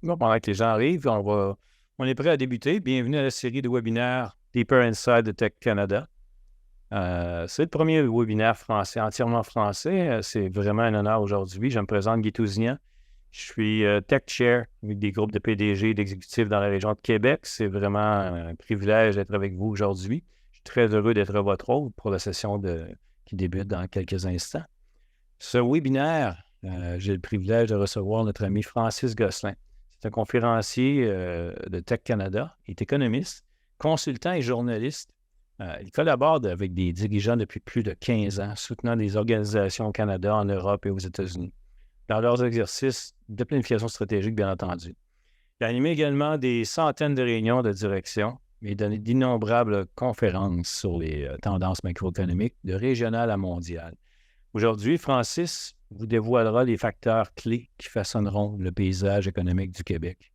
Bon, pendant que les gens arrivent, on est prêt à débuter. Bienvenue à la série de webinaires Deeper Inside de Tech Canada. C'est le premier webinaire français, entièrement français. C'est vraiment un honneur aujourd'hui. Je me présente Guy Tousignan. Je suis Tech Chair avec des groupes de PDG et d'exécutifs dans la région de Québec. C'est vraiment un privilège d'être avec vous aujourd'hui. Je suis très heureux d'être votre hôte pour la session qui débute dans quelques instants. Ce webinaire, j'ai le privilège de recevoir notre ami Francis Gosselin. C'est un conférencier de Tech Canada. Il est économiste, consultant et journaliste. Il collabore avec des dirigeants depuis plus de 15 ans, soutenant des organisations au Canada, en Europe et aux États-Unis, dans leurs exercices de planification stratégique, bien entendu. Il a animé également des centaines de réunions de direction et donné d'innombrables conférences sur les tendances macroéconomiques, de régional à mondial. Aujourd'hui, Francis vous dévoilera les facteurs clés qui façonneront le paysage économique du Québec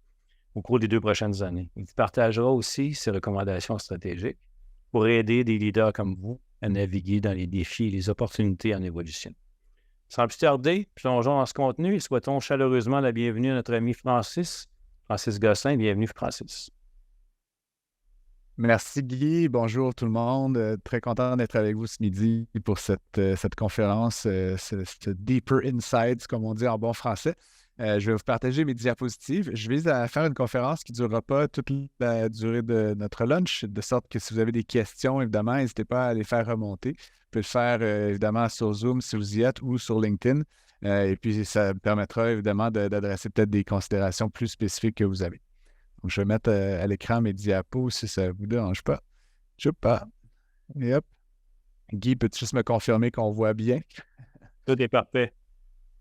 au cours des 2 prochaines années. Il partagera aussi ses recommandations stratégiques pour aider des leaders comme vous à naviguer dans les défis et les opportunités en évolution. Sans plus tarder, plongeons dans ce contenu et souhaitons chaleureusement la bienvenue à notre ami Francis Gosselin. Bienvenue, Francis. Merci Guy, bonjour tout le monde. Très content d'être avec vous ce midi pour cette conférence, ce Deeper Insights, comme on dit en bon français. Je vais vous partager mes diapositives. Je vise à faire une conférence qui ne durera pas toute la durée de notre lunch, de sorte que si vous avez des questions, évidemment, n'hésitez pas à les faire remonter. Vous pouvez le faire évidemment sur Zoom si vous y êtes ou sur LinkedIn. Et puis, ça permettra évidemment d'adresser peut-être des considérations plus spécifiques que vous avez. Donc, je vais mettre à l'écran mes diapos si ça ne vous dérange pas. Et hop. Guy, peux-tu juste me confirmer qu'on voit bien? Tout est parfait.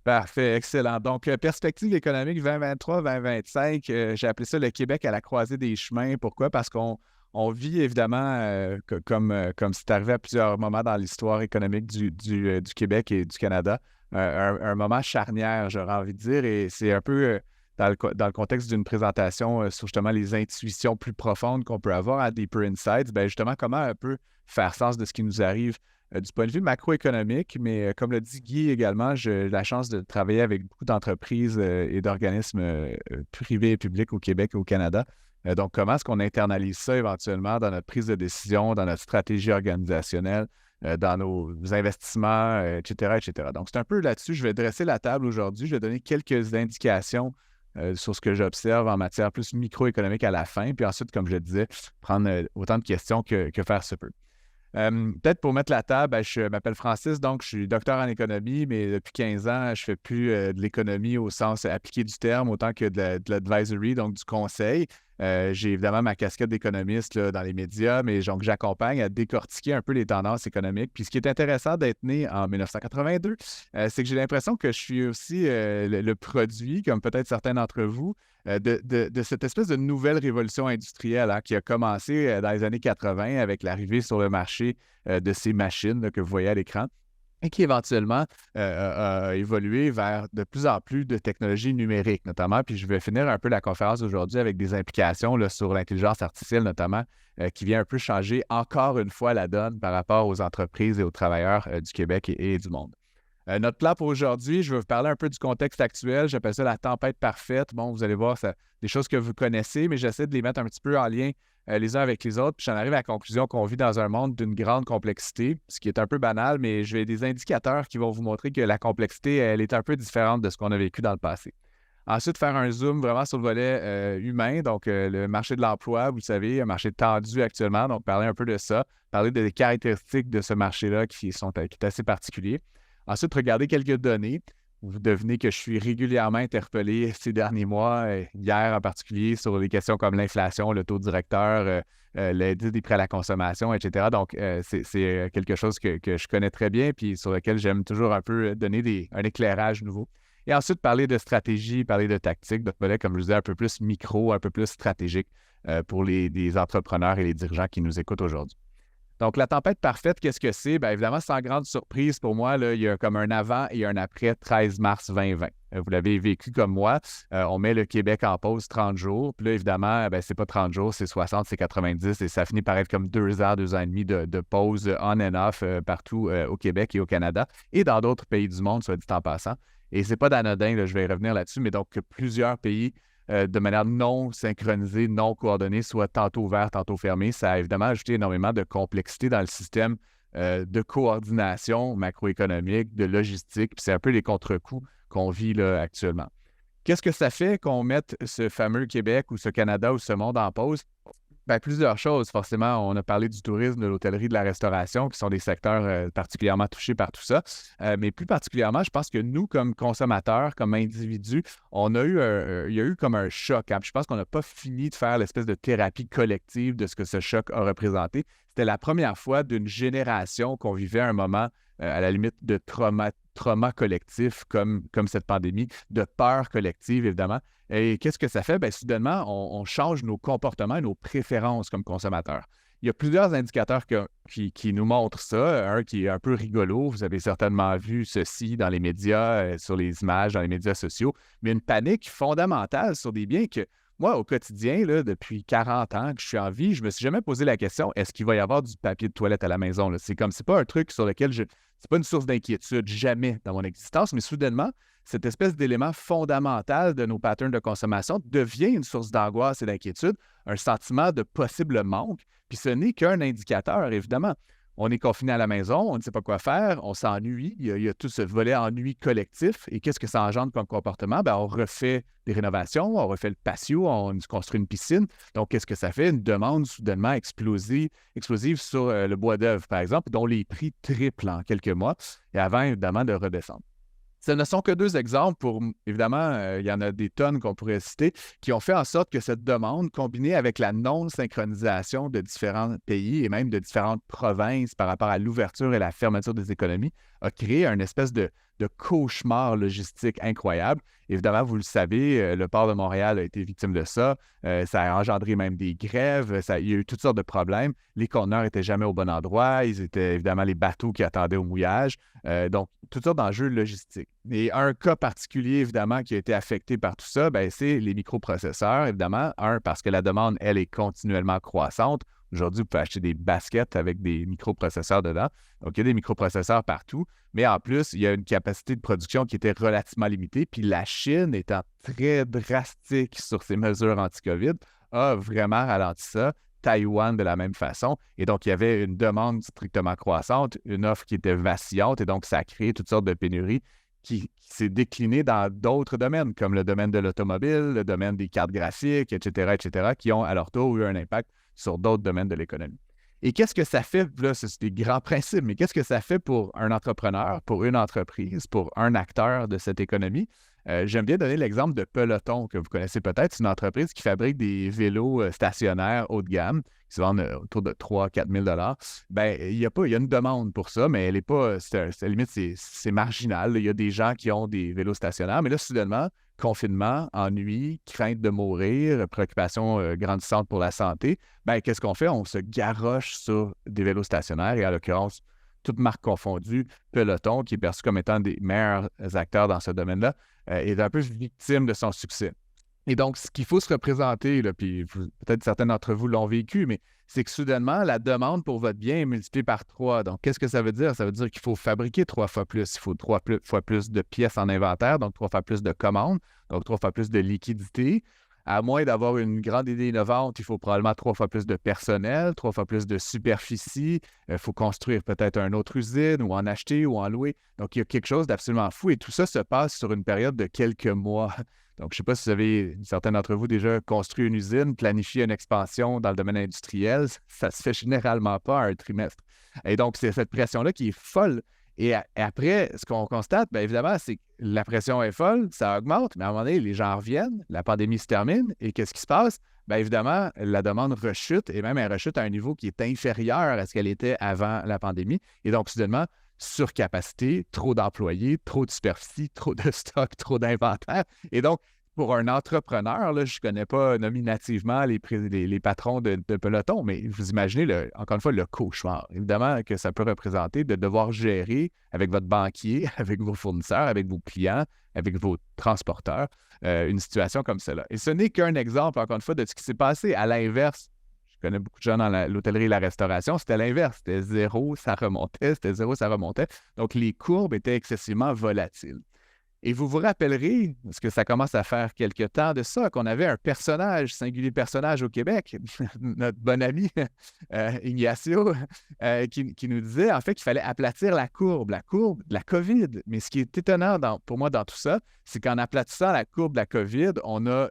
Parfait, excellent. Donc, perspective économique 2023-2025, j'ai appelé ça le Québec à la croisée des chemins. Pourquoi? Parce qu'on vit évidemment, comme c'est arrivé à plusieurs moments dans l'histoire économique du Québec et du Canada, un moment charnière, j'aurais envie de dire, et c'est un peu dans le contexte d'une présentation sur justement les intuitions plus profondes qu'on peut avoir à Deeper Insights, bien justement, comment un peu faire sens de ce qui nous arrive du point de vue macroéconomique, mais comme le dit Guy également, j'ai la chance de travailler avec beaucoup d'entreprises et d'organismes privés et publics au Québec et au Canada. Donc, comment est-ce qu'on internalise ça éventuellement dans notre prise de décision, dans notre stratégie organisationnelle, dans nos investissements, etc., etc. Donc, c'est un peu là-dessus. Je vais dresser la table aujourd'hui. Je vais donner quelques indications sur ce que j'observe en matière plus microéconomique à la fin. Puis ensuite, comme je le disais, prendre autant de questions que faire se peut. Peut-être pour mettre la table, je m'appelle Francis, donc je suis docteur en économie, mais depuis 15 ans, je ne fais plus de l'économie au sens appliqué du terme, autant que de l'advisory, donc du conseil. J'ai évidemment ma casquette d'économiste là, dans les médias, mais donc j'accompagne à décortiquer un peu les tendances économiques. Puis ce qui est intéressant d'être né en 1982, c'est que j'ai l'impression que je suis aussi le produit, comme peut-être certains d'entre vous, de cette espèce de nouvelle révolution industrielle qui a commencé dans les années 80 avec l'arrivée sur le marché de ces machines là, que vous voyez à l'écran et qui éventuellement a évolué vers de plus en plus de technologies numériques notamment. Puis je vais finir un peu la conférence aujourd'hui avec des implications là, sur l'intelligence artificielle notamment qui vient un peu changer encore une fois la donne par rapport aux entreprises et aux travailleurs du Québec et du monde. Notre plan pour aujourd'hui, je vais vous parler un peu du contexte actuel. J'appelle ça la tempête parfaite. Bon, vous allez voir, c'est des choses que vous connaissez, mais j'essaie de les mettre un petit peu en lien les uns avec les autres. Puis j'en arrive à la conclusion qu'on vit dans un monde d'une grande complexité, ce qui est un peu banal, mais je vais des indicateurs qui vont vous montrer que la complexité, elle est un peu différente de ce qu'on a vécu dans le passé. Ensuite, faire un zoom vraiment sur le volet humain, donc le marché de l'emploi, vous le savez, un marché tendu actuellement, donc parler un peu de ça, parler des caractéristiques de ce marché-là qui est assez particulier. Ensuite, regardez quelques données. Vous devinez que je suis régulièrement interpellé ces derniers mois, hier en particulier, sur des questions comme l'inflation, le taux directeur, l'indice des prêts à la consommation, etc. Donc, c'est quelque chose que je connais très bien puis sur lequel j'aime toujours un peu donner un éclairage nouveau. Et ensuite, parler de stratégie, parler de tactique, de volet, comme je vous disais, un peu plus micro, un peu plus stratégique pour les entrepreneurs et les dirigeants qui nous écoutent aujourd'hui. Donc, la tempête parfaite, qu'est-ce que c'est? Bien, évidemment, sans grande surprise pour moi, là, il y a comme un avant et un après 13 mars 2020. Vous l'avez vécu comme moi. On met le Québec en pause 30 jours. Puis là, évidemment, c'est pas 30 jours, c'est 60, c'est 90 et ça finit par être comme 2 ans, 2 ans et demi de pause on and off partout au Québec et au Canada et dans d'autres pays du monde, soit dit en passant. Et c'est pas d'anodin, là, je vais y revenir là-dessus, mais donc plusieurs pays de manière non synchronisée, non coordonnée, soit tantôt ouvert, tantôt fermé. Ça a évidemment ajouté énormément de complexité dans le système de coordination macroéconomique, de logistique, puis c'est un peu les contre-coups qu'on vit là, actuellement. Qu'est-ce que ça fait qu'on mette ce fameux Québec ou ce Canada ou ce monde en pause? Bien, plusieurs choses. Forcément, on a parlé du tourisme, de l'hôtellerie, de la restauration, qui sont des secteurs particulièrement touchés par tout ça. Mais plus particulièrement, je pense que nous, comme consommateurs, comme individus, il y a eu comme un choc. Hein. Puis je pense qu'on n'a pas fini de faire l'espèce de thérapie collective de ce que ce choc a représenté. C'était la première fois d'une génération qu'on vivait un moment, à la limite, de trauma collectif comme cette pandémie, de peur collective, évidemment. Et qu'est-ce que ça fait? Bien, soudainement, on change nos comportements et nos préférences comme consommateurs. Il y a plusieurs indicateurs qui nous montrent ça. Un qui est un peu rigolo, vous avez certainement vu ceci dans les médias, sur les images, dans les médias sociaux, mais une panique fondamentale sur des biens que moi, au quotidien, là, depuis 40 ans que je suis en vie, je ne me suis jamais posé la question, est-ce qu'il va y avoir du papier de toilette à la maison? Là? C'est pas un truc sur lequel c'est pas une source d'inquiétude, jamais dans mon existence, mais soudainement, cette espèce d'élément fondamental de nos patterns de consommation devient une source d'angoisse et d'inquiétude, un sentiment de possible manque, puis ce n'est qu'un indicateur, évidemment. On est confiné à la maison, on ne sait pas quoi faire, on s'ennuie, il y a tout ce volet ennui collectif, et qu'est-ce que ça engendre comme comportement? Bien, on refait des rénovations, on refait le patio, on construit une piscine. Donc, qu'est-ce que ça fait? Une demande soudainement explosive sur le bois d'œuvre, par exemple, dont les prix triplent en quelques mois, et avant, évidemment, de redescendre. Ce ne sont que deux exemples évidemment, il y en a des tonnes qu'on pourrait citer, qui ont fait en sorte que cette demande, combinée avec la non-synchronisation de différents pays et même de différentes provinces par rapport à l'ouverture et la fermeture des économies, a créé une espèce de cauchemar logistique incroyable. Évidemment, vous le savez, le port de Montréal a été victime de ça. Ça a engendré même des grèves. Il y a eu toutes sortes de problèmes. Les conteneurs n'étaient jamais au bon endroit. Ils étaient évidemment les bateaux qui attendaient au mouillage. Donc, toutes sortes d'enjeux logistiques. Et un cas particulier, évidemment, qui a été affecté par tout ça, bien, c'est les microprocesseurs, évidemment. Un, parce que la demande, elle, est continuellement croissante. Aujourd'hui, vous pouvez acheter des baskets avec des microprocesseurs dedans. Donc, il y a des microprocesseurs partout. Mais en plus, il y a une capacité de production qui était relativement limitée. Puis la Chine, étant très drastique sur ses mesures anti-COVID, a vraiment ralenti ça. Taïwan de la même façon. Et donc, il y avait une demande strictement croissante, une offre qui était vacillante. Et donc, ça a créé toutes sortes de pénuries qui s'est déclinée dans d'autres domaines, comme le domaine de l'automobile, le domaine des cartes graphiques, etc., qui ont à leur tour eu un impact sur d'autres domaines de l'économie. Et qu'est-ce que ça fait? Là, c'est des grands principes, mais qu'est-ce que ça fait pour un entrepreneur, pour une entreprise, pour un acteur de cette économie? J'aime bien donner l'exemple de Peloton, que vous connaissez peut-être. C'est une entreprise qui fabrique des vélos stationnaires haut de gamme, qui se vendent autour de 3 000 à 4 000 $. Bien, il y a une demande pour ça, mais elle n'est pas, limite, c'est marginal. Il y a des gens qui ont des vélos stationnaires, mais là, soudainement, confinement, ennui, crainte de mourir, préoccupation grandissante pour la santé, bien, qu'est-ce qu'on fait? On se garroche sur des vélos stationnaires et en l'occurrence, toutes marques confondues, Peloton, qui est perçu comme étant des meilleurs acteurs dans ce domaine-là, est un peu victime de son succès. Et donc, ce qu'il faut se représenter, là, puis peut-être certains d'entre vous l'ont vécu, mais c'est que soudainement, la demande pour votre bien est multipliée par 3. Donc, qu'est-ce que ça veut dire? Ça veut dire qu'il faut fabriquer 3 fois plus. Il faut 3 fois plus de pièces en inventaire, donc 3 fois plus de commandes, donc 3 fois plus de liquidités. À moins d'avoir une grande idée innovante, il faut probablement 3 fois plus de personnel, 3 fois plus de superficie. Il faut construire peut-être une autre usine ou en acheter ou en louer. Donc, il y a quelque chose d'absolument fou et tout ça se passe sur une période de quelques mois. Donc, je ne sais pas si vous avez, certains d'entre vous, déjà construit une usine, planifié une expansion dans le domaine industriel. Ça ne se fait généralement pas à un trimestre. Et donc, c'est cette pression-là qui est folle. Et après, ce qu'on constate, bien évidemment, c'est que la pression est folle, ça augmente, mais à un moment donné, les gens reviennent, la pandémie se termine, et qu'est-ce qui se passe? Bien évidemment, la demande rechute, et même elle rechute à un niveau qui est inférieur à ce qu'elle était avant la pandémie. Et donc, soudainement, surcapacité, trop d'employés, trop de superficie, trop de stock, trop d'inventaire. Et donc, pour un entrepreneur, là, je ne connais pas nominativement les patrons de Peloton, mais vous imaginez, encore une fois, le cauchemar. Évidemment que ça peut représenter de devoir gérer avec votre banquier, avec vos fournisseurs, avec vos clients, avec vos transporteurs, une situation comme celle-là. Et ce n'est qu'un exemple, encore une fois, de ce qui s'est passé. À l'inverse, je connais beaucoup de gens dans l'hôtellerie et la restauration, c'était l'inverse. C'était zéro, ça remontait, c'était zéro, ça remontait. Donc, les courbes étaient excessivement volatiles. Et vous vous rappellerez, parce que ça commence à faire quelque temps de ça, qu'on avait un personnage, singulier personnage au Québec, notre bon ami Ignacio, qui nous disait en fait qu'il fallait aplatir la courbe de la COVID. Mais ce qui est étonnant pour moi dans tout ça, c'est qu'en aplatissant la courbe de la COVID, on a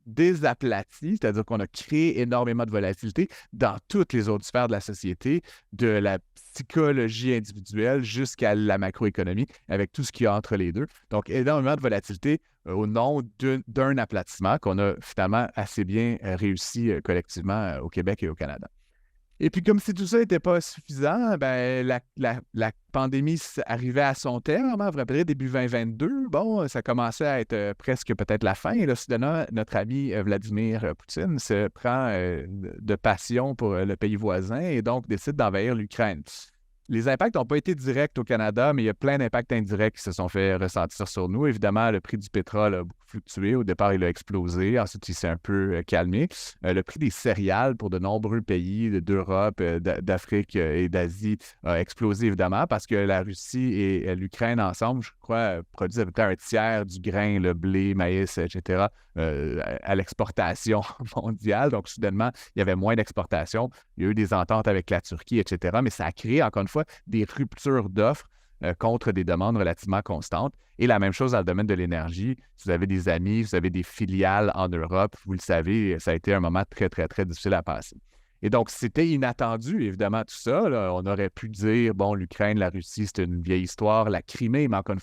désaplati, c'est-à-dire qu'on a créé énormément de volatilité dans toutes les autres sphères de la société, de la psychologie individuelle jusqu'à la macroéconomie, avec tout ce qu'il y a entre les deux. Donc, énormément de volatilité au nom d'un aplatissement qu'on a finalement assez bien réussi collectivement au Québec et au Canada. Et puis, comme si tout ça n'était pas suffisant, ben, la pandémie arrivait à son terme. Vous vous rappelez, début 2022, bon, ça commençait à être presque peut-être la fin. Et là, soudainement, notre ami Vladimir Poutine se prend de passion pour le pays voisin et donc décide d'envahir l'Ukraine. Les impacts n'ont pas été directs au Canada, mais il y a plein d'impacts indirects qui se sont fait ressentir sur nous. Évidemment, le prix du pétrole a beaucoup fluctué. Au départ, il a explosé. Ensuite, il s'est un peu calmé. Le prix des céréales pour de nombreux pays d'Europe, d'Afrique et d'Asie a explosé, évidemment, parce que la Russie et l'Ukraine, ensemble, je crois, produisent à peu près un tiers du grain, le blé, maïs, etc., à l'exportation mondiale. Donc, soudainement, il y avait moins d'exportation. Il y a eu des ententes avec la Turquie, etc., mais ça a créé, encore une fois, des ruptures d'offres contre des demandes relativement constantes. Et la même chose dans le domaine de l'énergie. Si vous avez des amis, vous avez des filiales en Europe, vous le savez, ça a été un moment très, très, très difficile à passer. Et donc, c'était inattendu, évidemment, tout ça. Là. On aurait pu dire, bon, l'Ukraine, la Russie, c'est une vieille histoire, la Crimée, mais encore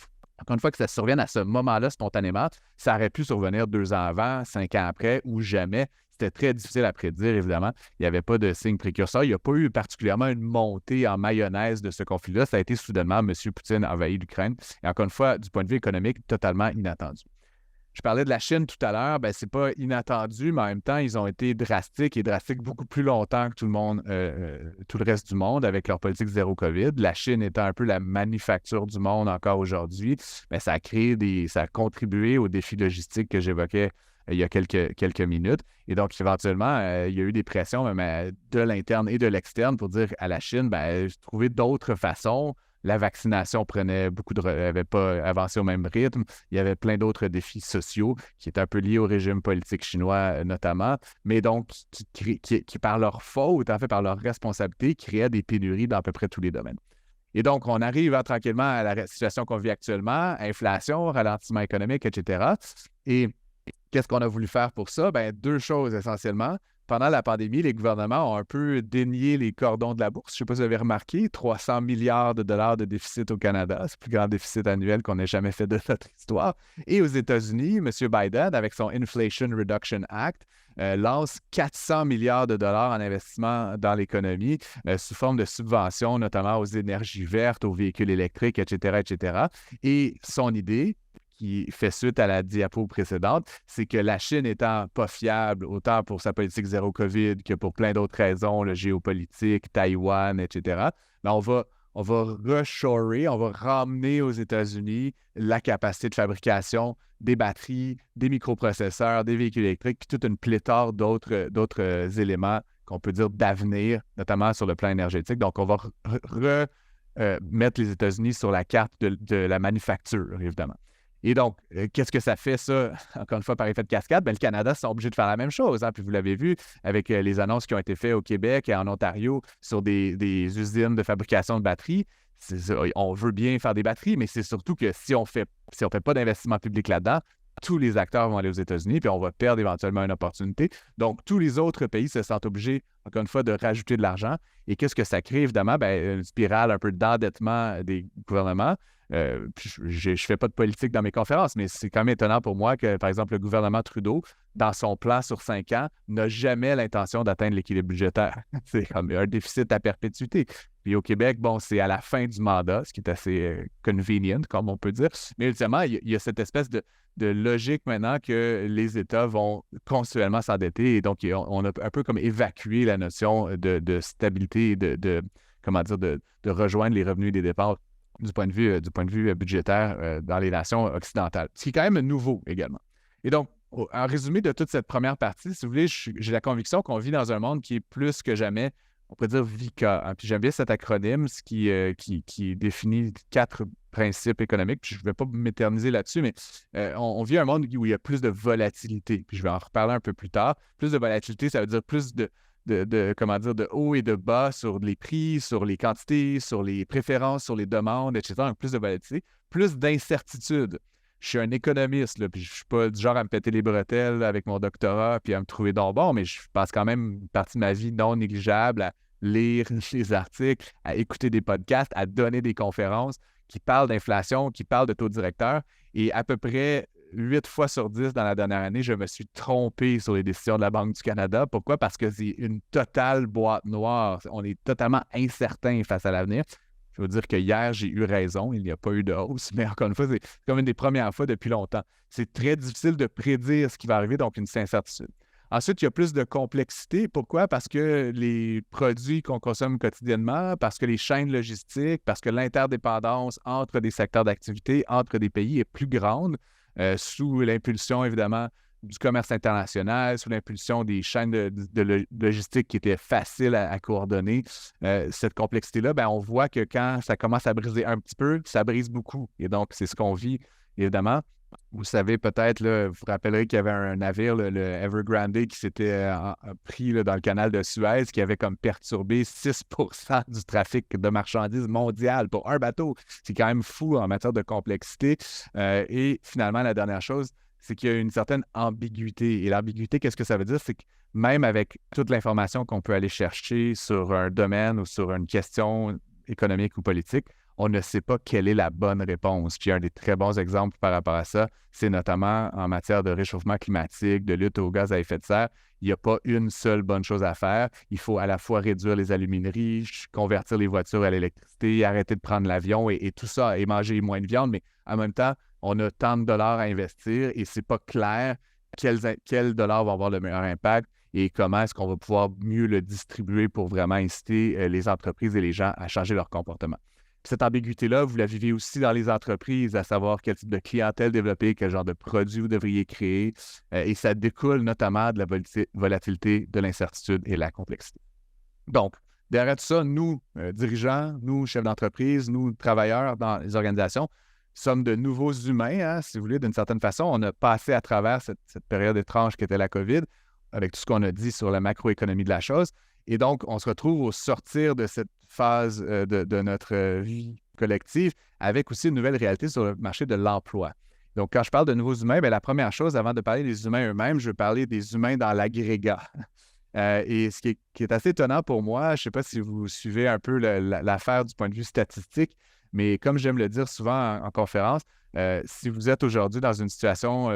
une fois que ça survienne à ce moment-là spontanément, ça aurait pu survenir 2 ans avant, 5 ans après ou jamais. C'était très difficile à prédire, évidemment. Il n'y avait pas de signe précurseur. Il n'y a pas eu particulièrement une montée en mayonnaise de ce conflit-là. Ça a été soudainement M. Poutine envahit l'Ukraine. Et encore une fois, du point de vue économique, totalement inattendu. Je parlais de la Chine tout à l'heure. Ce n'est pas inattendu, mais en même temps, ils ont été drastiques beaucoup plus longtemps que tout le reste du monde avec leur politique zéro COVID. La Chine étant un peu la manufacture du monde encore aujourd'hui, ça a contribué aux défis logistiques que j'évoquais il y a quelques minutes. Et donc, éventuellement, il y a eu des pressions même de l'interne et de l'externe pour dire à la Chine, trouver d'autres façons. La vaccination n'avait pas avancé au même rythme. Il y avait plein d'autres défis sociaux qui étaient un peu liés au régime politique chinois notamment, mais donc qui par leur faute, en fait, par leur responsabilité, créaient des pénuries dans à peu près tous les domaines. Et donc, on arrive tranquillement à la situation qu'on vit actuellement, inflation, ralentissement économique, etc. Et qu'est-ce qu'on a voulu faire pour ça? 2 choses essentiellement. Pendant la pandémie, les gouvernements ont un peu dénié les cordons de la bourse. Je ne sais pas si vous avez remarqué, 300 milliards de dollars de déficit au Canada. C'est le plus grand déficit annuel qu'on ait jamais fait de notre histoire. Et aux États-Unis, M. Biden, avec son Inflation Reduction Act, lance 400 milliards de dollars en investissement dans l'économie sous forme de subventions, notamment aux énergies vertes, aux véhicules électriques, etc., etc. Et son idée, qui fait suite à la diapo précédente, c'est que la Chine étant pas fiable, autant pour sa politique zéro COVID que pour plein d'autres raisons, le géopolitique, Taïwan, etc., on va reshorer, on va ramener aux États-Unis la capacité de fabrication des batteries, des microprocesseurs, des véhicules électriques, puis toute une pléthore d'autres éléments qu'on peut dire d'avenir, notamment sur le plan énergétique. Donc, on va mettre les États-Unis sur la carte de la manufacture, évidemment. Et donc, qu'est-ce que ça fait, ça, encore une fois, par effet de cascade? Le Canada sont obligés de faire la même chose. Puis vous l'avez vu avec les annonces qui ont été faites au Québec et en Ontario sur des usines de fabrication de batteries. On veut bien faire des batteries, mais c'est surtout que si on fait pas d'investissement public là-dedans, tous les acteurs vont aller aux États-Unis, puis on va perdre éventuellement une opportunité. Donc, tous les autres pays se sentent obligés, encore une fois, de rajouter de l'argent. Et qu'est-ce que ça crée, évidemment? Une spirale un peu d'endettement des gouvernements. Je ne fais pas de politique dans mes conférences, mais c'est quand même étonnant pour moi que, par exemple, le gouvernement Trudeau, dans son plan sur 5 ans, n'a jamais l'intention d'atteindre l'équilibre budgétaire. C'est comme un déficit à perpétuité. Puis au Québec, c'est à la fin du mandat, ce qui est assez convenient, comme on peut dire. Mais ultimement, il y a cette espèce de logique maintenant que les États vont continuellement s'endetter. Et donc, on a un peu comme évacué la notion de stabilité et de rejoindre les revenus et les dépenses du point de vue budgétaire dans les nations occidentales, ce qui est quand même nouveau également. Et donc, en résumé de toute cette première partie, si vous voulez, j'ai la conviction qu'on vit dans un monde qui est plus que jamais on pourrait dire VICA. Hein. Puis j'aime bien cet acronyme, ce qui définit 4 principes économiques. Puis je ne vais pas m'éterniser là-dessus, mais on vit un monde où il y a plus de volatilité. Puis je vais en reparler un peu plus tard. Plus de volatilité, ça veut dire plus comment dire, de haut et de bas sur les prix, sur les quantités, sur les préférences, sur les demandes, etc. Donc, plus de volatilité, plus d'incertitude. Je suis un économiste, là, puis je ne suis pas du genre à me péter les bretelles avec mon doctorat puis à me trouver donc bon, mais je passe quand même une partie de ma vie non négligeable à lire des articles, à écouter des podcasts, à donner des conférences qui parlent d'inflation, qui parlent de taux directeur. Et à peu près 8 fois sur 10 dans la dernière année, je me suis trompé sur les décisions de la Banque du Canada. Pourquoi? Parce que c'est une totale boîte noire. On est totalement incertain face à l'avenir. Je veux dire que hier, j'ai eu raison, il n'y a pas eu de hausse, mais encore une fois, c'est comme une des premières fois depuis longtemps. C'est très difficile de prédire ce qui va arriver, donc une incertitude. Ensuite, il y a plus de complexité. Pourquoi? Parce que les produits qu'on consomme quotidiennement, parce que les chaînes logistiques, parce que l'interdépendance entre des secteurs d'activité, entre des pays est plus grande, sous l'impulsion, évidemment, du commerce international, sous l'impulsion des chaînes de logistique qui étaient faciles à coordonner. Cette complexité-là, ben, on voit que quand ça commence à briser un petit peu, ça brise beaucoup. Et donc, c'est ce qu'on vit, évidemment. Vous savez peut-être, là, vous vous rappellerez qu'il y avait un navire, le Evergrande, qui s'était pris là, dans le canal de Suez, qui avait comme perturbé 6 du trafic de marchandises mondial pour un bateau. C'est quand même fou en matière de complexité. Et finalement, la dernière chose, c'est qu'il y a une certaine ambiguïté. Et l'ambiguïté, qu'est-ce que ça veut dire? C'est que même avec toute l'information qu'on peut aller chercher sur un domaine ou sur une question économique ou politique, on ne sait pas quelle est la bonne réponse. Puis un des très bons exemples par rapport à ça, c'est notamment en matière de réchauffement climatique, de lutte aux gaz à effet de serre. Il n'y a pas une seule bonne chose à faire. Il faut à la fois réduire les alumineries, convertir les voitures à l'électricité, arrêter de prendre l'avion et tout ça, et manger moins de viande, mais en même temps, on a tant de dollars à investir et c'est pas clair quels dollars vont avoir le meilleur impact et comment est-ce qu'on va pouvoir mieux le distribuer pour vraiment inciter les entreprises et les gens à changer leur comportement. Puis cette ambiguïté-là, vous la vivez aussi dans les entreprises, à savoir quel type de clientèle développer, quel genre de produit vous devriez créer, et ça découle notamment de la volatilité, de l'incertitude et de la complexité. Donc, derrière tout ça, nous, dirigeants, nous, chefs d'entreprise, nous, travailleurs dans les organisations, sommes de nouveaux humains, hein, si vous voulez, d'une certaine façon. On a passé à travers cette période étrange qu'était la COVID, avec tout ce qu'on a dit sur la macroéconomie de la chose. Et donc, on se retrouve au sortir de cette phase de notre vie collective avec aussi une nouvelle réalité sur le marché de l'emploi. Donc, quand je parle de nouveaux humains, bien, la première chose, avant de parler des humains eux-mêmes, je veux parler des humains dans l'agrégat. Et ce qui est assez étonnant pour moi, je ne sais pas si vous suivez un peu l'affaire du point de vue statistique, mais comme j'aime le dire souvent en conférence, si vous êtes aujourd'hui dans une situation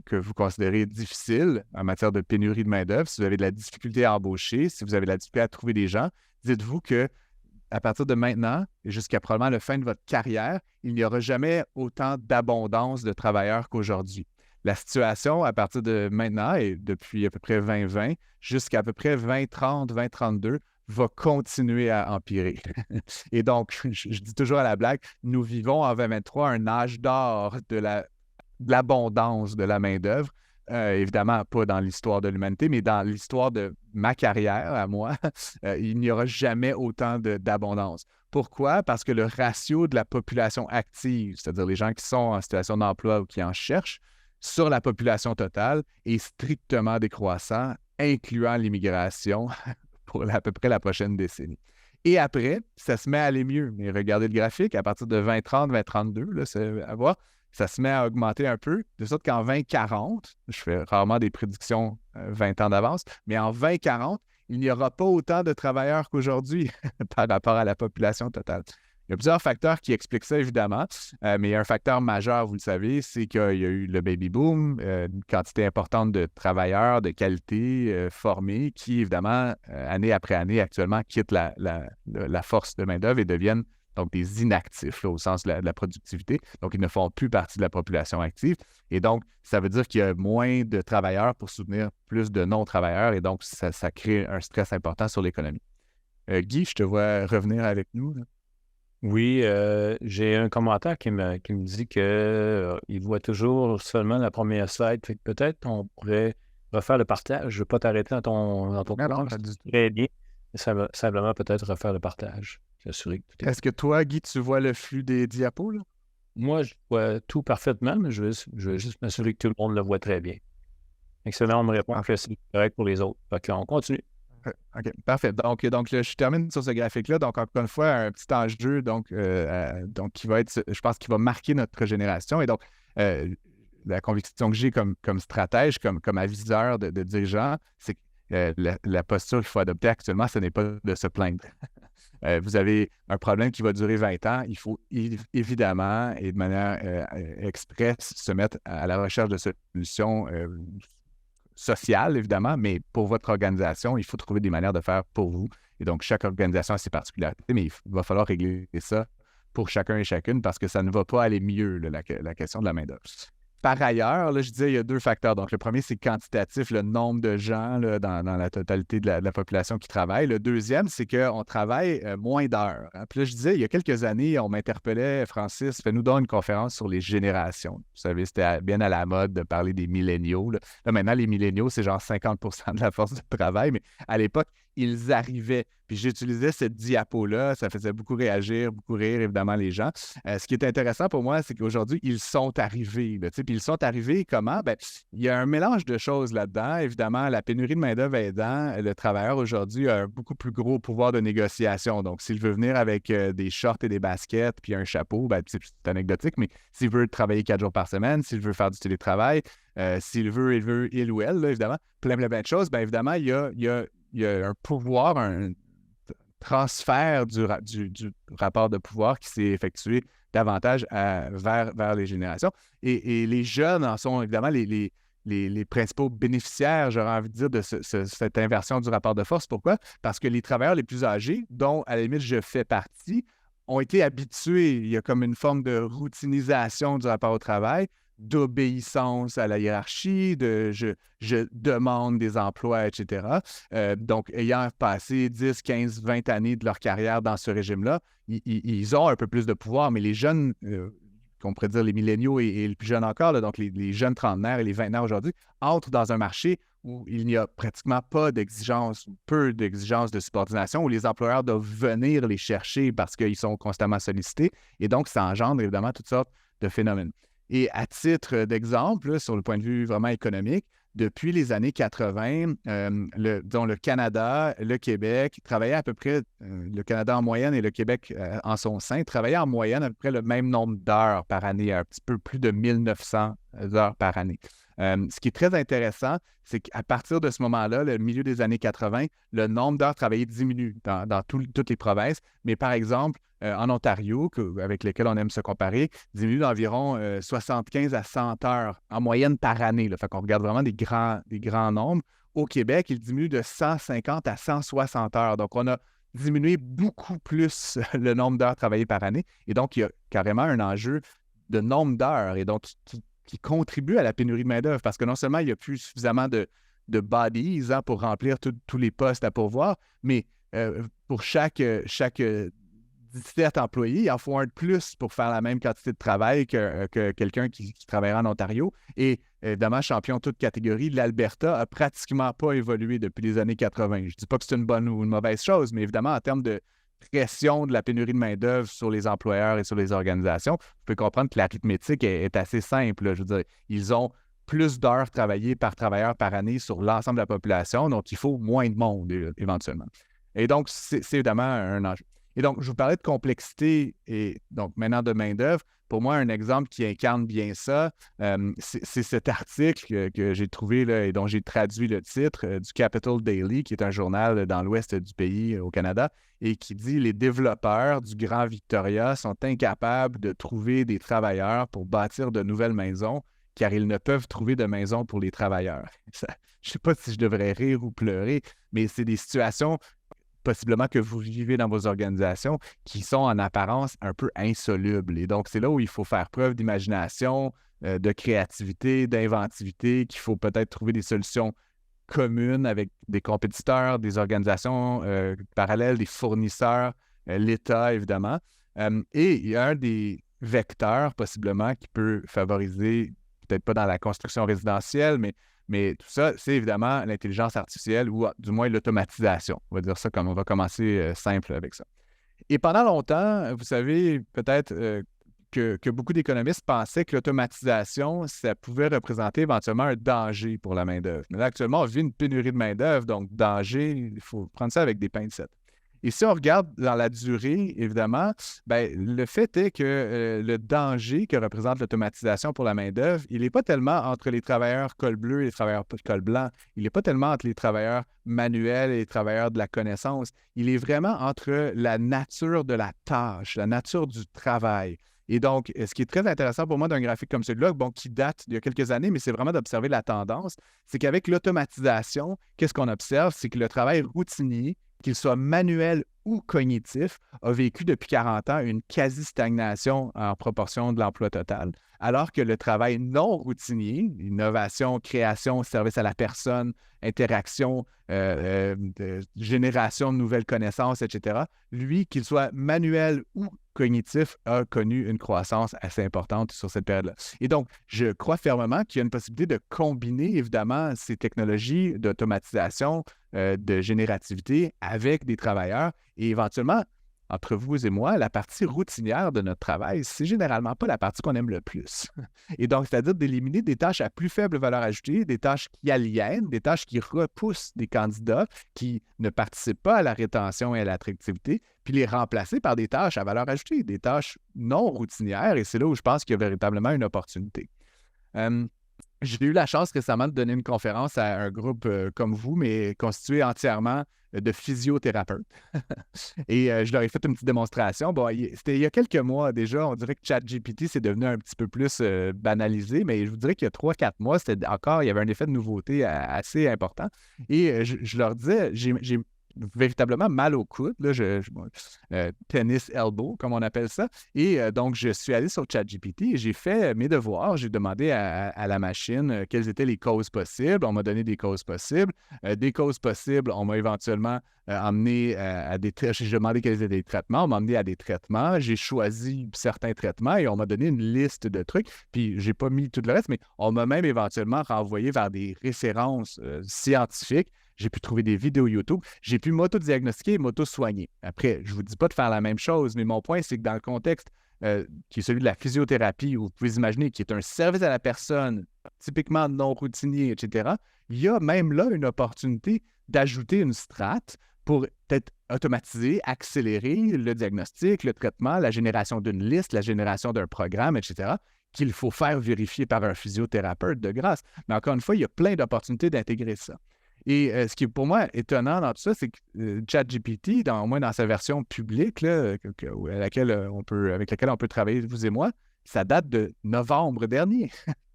que vous considérez difficile en matière de pénurie de main-d'œuvre, si vous avez de la difficulté à embaucher, si vous avez de la difficulté à trouver des gens, dites-vous que à partir de maintenant et jusqu'à probablement la fin de votre carrière, il n'y aura jamais autant d'abondance de travailleurs qu'aujourd'hui. La situation, à partir de maintenant et depuis à peu près 2020 jusqu'à peu près 2030, 2032, va continuer à empirer. Et donc, je dis toujours à la blague, nous vivons en 2023 un âge d'or de l'abondance de la main-d'œuvre. Évidemment, pas dans l'histoire de l'humanité, mais dans l'histoire de ma carrière à moi, il n'y aura jamais autant d'abondance. Pourquoi? Parce que le ratio de la population active, c'est-à-dire les gens qui sont en situation d'emploi ou qui en cherchent, sur la population totale est strictement décroissant, incluant l'immigration pour à peu près la prochaine décennie. Et après, ça se met à aller mieux. Mais regardez le graphique, à partir de 2030, 2032, là, c'est à voir, ça se met à augmenter un peu, de sorte qu'en 2040, je fais rarement des prédictions 20 ans d'avance, mais en 2040, il n'y aura pas autant de travailleurs qu'aujourd'hui par rapport à la population totale. Il y a plusieurs facteurs qui expliquent ça, évidemment, mais il y a un facteur majeur, vous le savez, c'est qu'il y a eu le baby boom, une quantité importante de travailleurs de qualité formés qui, évidemment, année après année, actuellement, quittent la force de main-d'œuvre et deviennent donc des inactifs, là, au sens de la productivité. Donc, ils ne font plus partie de la population active. Et donc, ça veut dire qu'il y a moins de travailleurs pour soutenir plus de non-travailleurs et donc, ça crée un stress important sur l'économie. Guy, je te vois revenir avec nous, là. Oui, j'ai un commentaire qui me dit qu'il voit toujours seulement la première slide. Fait que peut-être on pourrait refaire le partage. Je ne veux pas t'arrêter dans ton Non, cours. pas du tout. Très bien. Simplement peut-être refaire le partage. S'assurer que tout est... Est-ce que toi, Guy, tu vois le flux des diapos, là? Moi, je vois tout parfaitement, mais je veux juste m'assurer que tout le monde le voit très bien. Excellent, on me répond que c'est correct pour les autres. Fait qu'on continue. OK, parfait. Donc, je termine sur ce graphique-là. Donc, encore une fois, un petit enjeu donc qui va être, je pense, qui va marquer notre génération. Et donc, la conviction que j'ai comme stratège, comme aviseur de dirigeant, c'est que la posture qu'il faut adopter actuellement, ce n'est pas de se plaindre. Vous avez un problème qui va durer 20 ans. Il faut évidemment et de manière expresse se mettre à la recherche de solutions sociale, évidemment, mais pour votre organisation, il faut trouver des manières de faire pour vous. Et donc, chaque organisation a ses particularités, mais il va falloir régler ça pour chacun et chacune parce que ça ne va pas aller mieux, là, la question de la main-d'œuvre. Par ailleurs, là, je disais, il y a deux facteurs. Donc, le premier, c'est quantitatif, le nombre de gens là, dans la totalité de la population qui travaille. Le deuxième, c'est qu'on travaille moins d'heures. Hein. Puis là, je disais, il y a quelques années, on m'interpellait, Francis, fais-nous donc une conférence sur les générations. Vous savez, c'était bien à la mode de parler des milléniaux. Là, maintenant, les milléniaux, c'est genre 50 de la force de travail, mais à l'époque, ils arrivaient. Puis j'utilisais cette diapo-là, ça faisait beaucoup réagir, beaucoup rire, évidemment, les gens. Ce qui est intéressant pour moi, c'est qu'aujourd'hui, ils sont arrivés. Là, puis ils sont arrivés comment? Bien, il y a un mélange de choses là-dedans. Évidemment, la pénurie de main-d'œuvre aidant, le travailleur aujourd'hui a un beaucoup plus gros pouvoir de négociation. Donc, s'il veut venir avec des shorts et des baskets puis un chapeau, bien, c'est anecdotique, mais s'il veut travailler 4 jours par semaine, s'il veut faire du télétravail, s'il veut, il ou elle, là, évidemment, plein de choses, bien évidemment, il y a un pouvoir, un transfert du rapport de pouvoir qui s'est effectué davantage vers les générations. Et les jeunes en sont évidemment les principaux bénéficiaires, j'aurais envie de dire, de cette inversion du rapport de force. Pourquoi? Parce que les travailleurs les plus âgés, dont à la limite je fais partie, ont été habitués. Il y a comme une forme de routinisation du rapport au travail, d'obéissance à la hiérarchie, je demande des emplois, etc. Donc, ayant passé 10, 15, 20 années de leur carrière dans ce régime-là, ils ont un peu plus de pouvoir, mais les jeunes, qu'on pourrait dire les milléniaux et les plus jeunes encore, là, donc les jeunes trentenaires et les vingtenaires aujourd'hui, entrent dans un marché où il n'y a pratiquement pas d'exigence, peu d'exigences de subordination, où les employeurs doivent venir les chercher parce qu'ils sont constamment sollicités. Et donc, ça engendre évidemment toutes sortes de phénomènes. Et à titre d'exemple, là, sur le point de vue vraiment économique, depuis les années 80, dont le Canada, le Québec travaillaient à peu près, le Canada en moyenne et le Québec en son sein, travaillaient en moyenne à peu près le même nombre d'heures par année, un petit peu plus de 1900 heures par année. Ce qui est très intéressant, c'est qu'à partir de ce moment-là, le milieu des années 80, le nombre d'heures travaillées diminue dans toutes les provinces. Mais par exemple, en Ontario, avec lesquels on aime se comparer, diminue d'environ 75 à 100 heures en moyenne par année. Là. Fait qu'on regarde vraiment des grands nombres. Au Québec, il diminue de 150 à 160 heures. Donc, on a diminué beaucoup plus le nombre d'heures travaillées par année. Et donc, il y a carrément un enjeu de nombre d'heures. Et donc, qui contribue à la pénurie de main-d'œuvre parce que non seulement il n'y a plus suffisamment de bodies pour remplir tous les postes à pourvoir, mais pour chaque 17 employés, il en faut un de plus pour faire la même quantité de travail que quelqu'un qui travaillera en Ontario. Et évidemment, champion toute catégorie, l'Alberta n'a pratiquement pas évolué depuis les années 80. Je ne dis pas que c'est une bonne ou une mauvaise chose, mais évidemment, en termes de pression de la pénurie de main-d'œuvre sur les employeurs et sur les organisations, vous pouvez comprendre que l'arithmétique est assez simple. Là. Je veux dire, ils ont plus d'heures travaillées par travailleur par année sur l'ensemble de la population, donc il faut moins de monde éventuellement. Et donc, c'est évidemment un enjeu. Et donc, je vous parlais de complexité et donc maintenant de main-d'œuvre. Pour moi, un exemple qui incarne bien ça, c'est cet article que j'ai trouvé là, et dont j'ai traduit le titre du Capital Daily, qui est un journal dans l'ouest du pays au Canada, et qui dit « Les développeurs du Grand Victoria sont incapables de trouver des travailleurs pour bâtir de nouvelles maisons, car ils ne peuvent trouver de maisons pour les travailleurs. » Je ne sais pas si je devrais rire ou pleurer, mais c'est des situations possiblement que vous vivez dans vos organisations qui sont en apparence un peu insolubles. Et donc, c'est là où il faut faire preuve d'imagination, de créativité, d'inventivité, qu'il faut peut-être trouver des solutions communes avec des compétiteurs, des organisations parallèles, des fournisseurs, l'État, évidemment. Et il y a un des vecteurs, possiblement, qui peut favoriser, peut-être pas dans la construction résidentielle, mais Mais tout ça, c'est évidemment l'intelligence artificielle ou du moins l'automatisation. On va dire ça comme on va commencer simple avec ça. Et pendant longtemps, vous savez peut-être que beaucoup d'économistes pensaient que l'automatisation, ça pouvait représenter éventuellement un danger pour la main-d'œuvre. Mais là, actuellement, on vit une pénurie de main-d'œuvre, donc danger, il faut prendre ça avec des pincettes. Et si on regarde dans la durée, évidemment, ben, le fait est que le danger que représente l'automatisation pour la main-d'œuvre, il n'est pas tellement entre les travailleurs col bleu et les travailleurs col blanc. Il n'est pas tellement entre les travailleurs manuels et les travailleurs de la connaissance. Il est vraiment entre la nature de la tâche, la nature du travail. Et donc, ce qui est très intéressant pour moi d'un graphique comme celui-là, bon, qui date d'il y a quelques années, mais c'est vraiment d'observer la tendance, c'est qu'avec l'automatisation, qu'est-ce qu'on observe? C'est que le travail routinier, qu'il soit manuel ou cognitif, a vécu depuis 40 ans une quasi-stagnation en proportion de l'emploi total, alors que le travail non routinier, innovation, création, service à la personne, interaction, génération de nouvelles connaissances, etc., lui, qu'il soit manuel ou cognitif, a connu une croissance assez importante sur cette période-là. Et donc, je crois fermement qu'il y a une possibilité de combiner, évidemment, ces technologies d'automatisation, de générativité avec des travailleurs et éventuellement, entre vous et moi, la partie routinière de notre travail, c'est généralement pas la partie qu'on aime le plus. Et donc, c'est-à-dire d'éliminer des tâches à plus faible valeur ajoutée, des tâches qui aliènent, des tâches qui repoussent des candidats, qui ne participent pas à la rétention et à l'attractivité, puis les remplacer par des tâches à valeur ajoutée, des tâches non routinières. Et c'est là où je pense qu'il y a véritablement une opportunité. J'ai eu la chance récemment de donner une conférence à un groupe comme vous, mais constitué entièrement de physiothérapeutes. Et je leur ai fait une petite démonstration. Bon, c'était il y a quelques mois déjà. On dirait que ChatGPT, c'est devenu un petit peu plus banalisé, mais je vous dirais qu'il y a 3-4 mois, c'était encore, il y avait un effet de nouveauté assez important. Et je leur disais, j'ai véritablement mal au coude, là, tennis elbow, comme on appelle ça. Et donc, je suis allé sur ChatGPT et j'ai fait mes devoirs. J'ai demandé à la machine quelles étaient les causes possibles. On m'a donné des causes possibles. Des causes possibles, on m'a éventuellement emmené à des traitements. J'ai demandé quels étaient les traitements. On m'a emmené à des traitements. J'ai choisi certains traitements et on m'a donné une liste de trucs. Puis, je n'ai pas mis tout le reste, mais on m'a même éventuellement renvoyé vers des références scientifiques. J'ai pu trouver des vidéos YouTube. J'ai pu m'auto-diagnostiquer et m'auto-soigner. Après, je ne vous dis pas de faire la même chose, mais mon point, c'est que dans le contexte qui est celui de la physiothérapie, où vous pouvez imaginer qui est un service à la personne, typiquement non routinier, etc., il y a même là une opportunité d'ajouter une strate pour peut-être automatiser, accélérer le diagnostic, le traitement, la génération d'une liste, la génération d'un programme, etc., qu'il faut faire vérifier par un physiothérapeute de grâce. Mais encore une fois, il y a plein d'opportunités d'intégrer ça. Et ce qui est pour moi étonnant dans tout ça, c'est que ChatGPT, au moins dans sa version publique, là, avec laquelle on peut travailler, vous et moi, ça date de novembre dernier.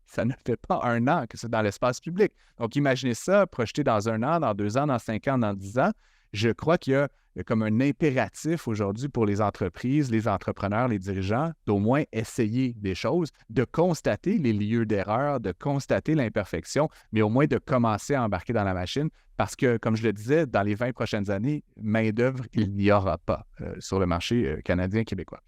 Ça ne fait pas un an que c'est dans l'espace public. Donc, imaginez ça projeté dans 1 an, dans 2 ans, dans 5 ans, dans 10 ans. Je crois qu'il y a comme un impératif aujourd'hui pour les entreprises, les entrepreneurs, les dirigeants, d'au moins essayer des choses, de constater les lieux d'erreur, de constater l'imperfection, mais au moins de commencer à embarquer dans la machine parce que, comme je le disais, dans les 20 prochaines années, main-d'œuvre, il n'y aura pas sur le marché canadien-québécois.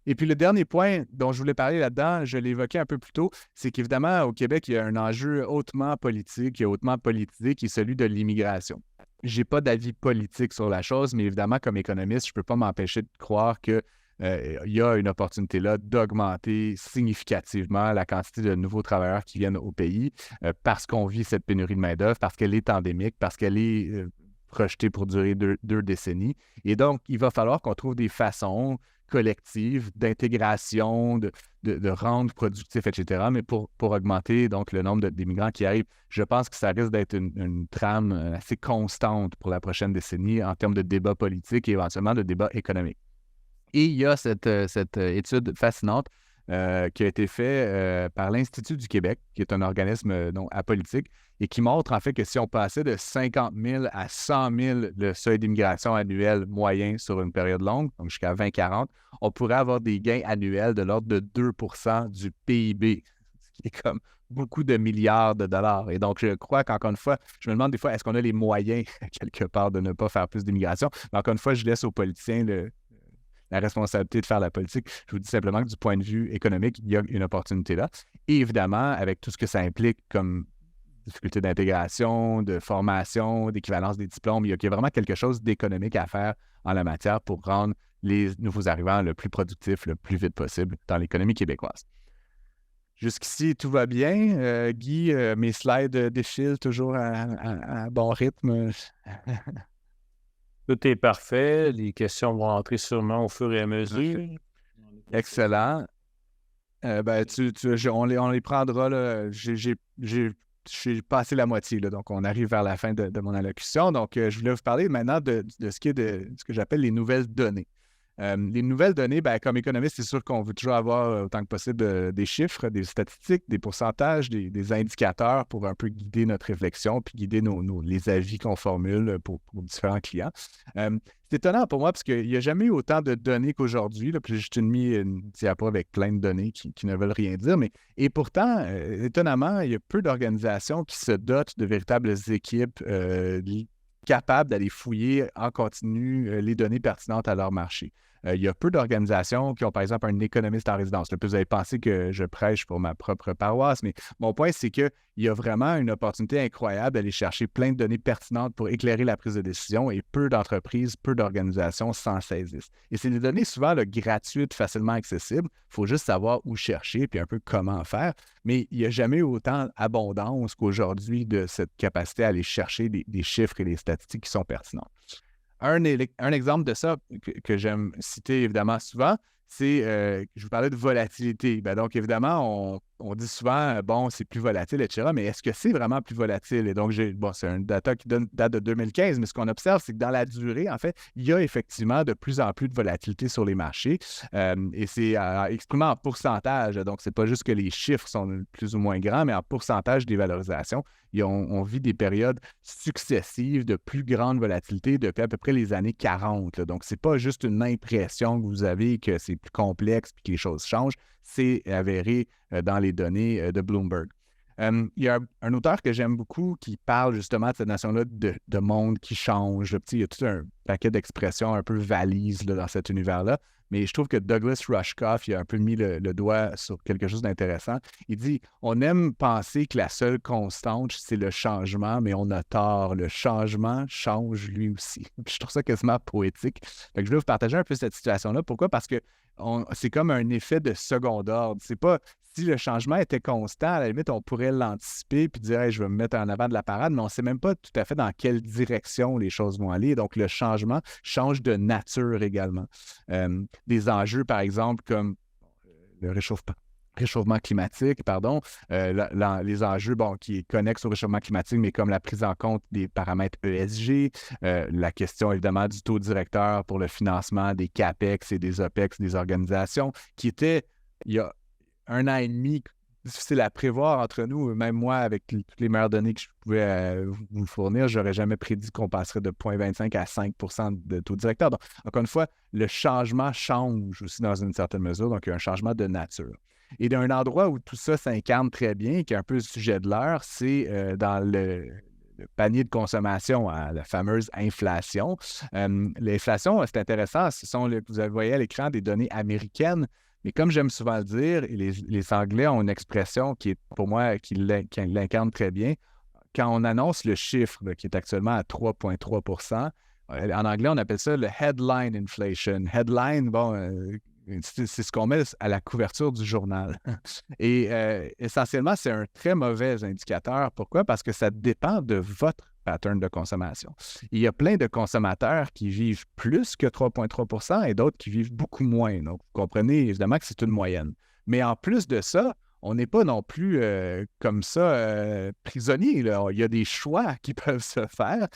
Et puis le dernier point dont je voulais parler là-dedans, je l'ai évoqué un peu plus tôt, c'est qu'évidemment, au Québec, il y a un enjeu hautement politique et hautement politisé qui est celui de l'immigration. Je n'ai pas d'avis politique sur la chose, mais évidemment, comme économiste, je ne peux pas m'empêcher de croire qu'il y a une opportunité là d'augmenter significativement la quantité de nouveaux travailleurs qui viennent au pays parce qu'on vit cette pénurie de main-d'œuvre, parce qu'elle est endémique, parce qu'elle est projetée pour durer deux décennies. Et donc, il va falloir qu'on trouve des façons collectives d'intégration, de rendre productif, etc., mais pour augmenter donc le nombre d'immigrants qui arrivent. Je pense que ça risque d'être une trame assez constante pour la prochaine décennie en termes de débat politique et éventuellement de débat économique. Et il y a cette étude fascinante qui a été faite par l'Institut du Québec, qui est un organisme non apolitique, et qui montre en fait que si on passait de 50 000 à 100 000 le seuil d'immigration annuel moyen sur une période longue, donc jusqu'à 2040, on pourrait avoir des gains annuels de l'ordre de 2 % du PIB, ce qui est comme beaucoup de milliards de dollars. Et donc, je crois qu'encore une fois, je me demande des fois, est-ce qu'on a les moyens, quelque part, de ne pas faire plus d'immigration? Mais encore une fois, je laisse aux politiciens la responsabilité de faire la politique. Je vous dis simplement que du point de vue économique, il y a une opportunité là. Et évidemment, avec tout ce que ça implique comme difficultés d'intégration, de formation, d'équivalence des diplômes. Il y a vraiment quelque chose d'économique à faire en la matière pour rendre les nouveaux arrivants le plus productifs le plus vite possible dans l'économie québécoise. Jusqu'ici, tout va bien. Guy, mes slides défilent toujours à bon rythme. Tout est parfait. Les questions vont entrer sûrement au fur et à mesure. Excellent. On les prendra. Là. J'ai passé la moitié, là, donc on arrive vers la fin de mon allocution. Donc, je voulais vous parler maintenant de ce qui est de ce que j'appelle les nouvelles données. Les nouvelles données, comme économiste, c'est sûr qu'on veut toujours avoir autant que possible des chiffres, des statistiques, des pourcentages, des indicateurs pour un peu guider notre réflexion puis guider les avis qu'on formule pour différents clients. C'est étonnant pour moi parce qu'il n'y a jamais eu autant de données qu'aujourd'hui. Puis j'ai juste mis une diapo avec plein de données qui ne veulent rien dire. Et pourtant, étonnamment, il y a peu d'organisations qui se dotent de véritables équipes capables d'aller fouiller en continu les données pertinentes à leur marché. Il y a peu d'organisations qui ont, par exemple, un économiste en résidence. Là, vous avez pensé que je prêche pour ma propre paroisse, mais mon point, c'est qu'il y a vraiment une opportunité incroyable d'aller chercher plein de données pertinentes pour éclairer la prise de décision et peu d'entreprises, peu d'organisations s'en saisissent. Et c'est des données souvent là, gratuites, facilement accessibles. Il faut juste savoir où chercher puis un peu comment faire. Mais il n'y a jamais eu autant d'abondance qu'aujourd'hui de cette capacité à aller chercher des chiffres et des statistiques qui sont pertinentes. Un exemple de ça que j'aime citer évidemment souvent, c'est, je vous parlais de volatilité. Donc, évidemment, on dit souvent, c'est plus volatile, etc., mais est-ce que c'est vraiment plus volatile? Et donc, c'est un data qui date de 2015, mais ce qu'on observe, c'est que dans la durée, en fait, il y a effectivement de plus en plus de volatilité sur les marchés et c'est exprimé en pourcentage. Donc, c'est pas juste que les chiffres sont plus ou moins grands, mais en pourcentage des valorisations. On vit des périodes successives de plus grande volatilité depuis à peu près les années 40. Là. Donc, ce n'est pas juste une impression que vous avez que c'est plus complexe et que les choses changent. C'est avéré dans les données de Bloomberg. Il y a un auteur que j'aime beaucoup qui parle justement de cette notion-là de monde qui change. Il y a tout un paquet d'expressions un peu valises là, dans cet univers-là. Mais je trouve que Douglas Rushkoff il a un peu mis le doigt sur quelque chose d'intéressant. Il dit « On aime penser que la seule constante, c'est le changement, mais on a tort. Le changement change lui aussi. » Je trouve ça quasiment poétique. Fait que je voulais vous partager un peu cette situation-là. Pourquoi? Parce que c'est comme un effet de second ordre. C'est pas si le changement était constant, à la limite, on pourrait l'anticiper puis dire hey, je vais me mettre en avant de la parade, mais on ne sait même pas tout à fait dans quelle direction les choses vont aller. Donc, le changement change de nature également. Des enjeux, par exemple, comme le réchauffement climatique, les enjeux qui est connexes au réchauffement climatique, mais comme la prise en compte des paramètres ESG, la question évidemment du taux directeur pour le financement des CAPEX et des OPEX des organisations, qui était, il y a 1 an et demi, difficile à prévoir entre nous. Même moi, avec toutes les meilleures données que je pouvais vous fournir, je n'aurais jamais prédit qu'on passerait de 0,25 à 5 de taux directeur. Donc, encore une fois, le changement change aussi dans une certaine mesure. Donc, il y a un changement de nature. Et d'un endroit où tout ça s'incarne très bien, qui est un peu le sujet de l'heure, c'est dans le panier de consommation, la fameuse inflation. L'inflation, c'est intéressant, vous voyez à l'écran des données américaines, mais comme j'aime souvent le dire, et les Anglais ont une expression qui est pour moi, qui l'incarne très bien. Quand on annonce le chiffre qui est actuellement à 3,3 %, en anglais, on appelle ça le headline inflation. Headline, c'est ce qu'on met à la couverture du journal. Et essentiellement, c'est un très mauvais indicateur. Pourquoi? Parce que ça dépend de votre pattern de consommation. Il y a plein de consommateurs qui vivent plus que 3,3 % et d'autres qui vivent beaucoup moins. Donc, vous comprenez évidemment que c'est une moyenne. Mais en plus de ça, on n'est pas non plus comme ça prisonnier. Là. Il y a des choix qui peuvent se faire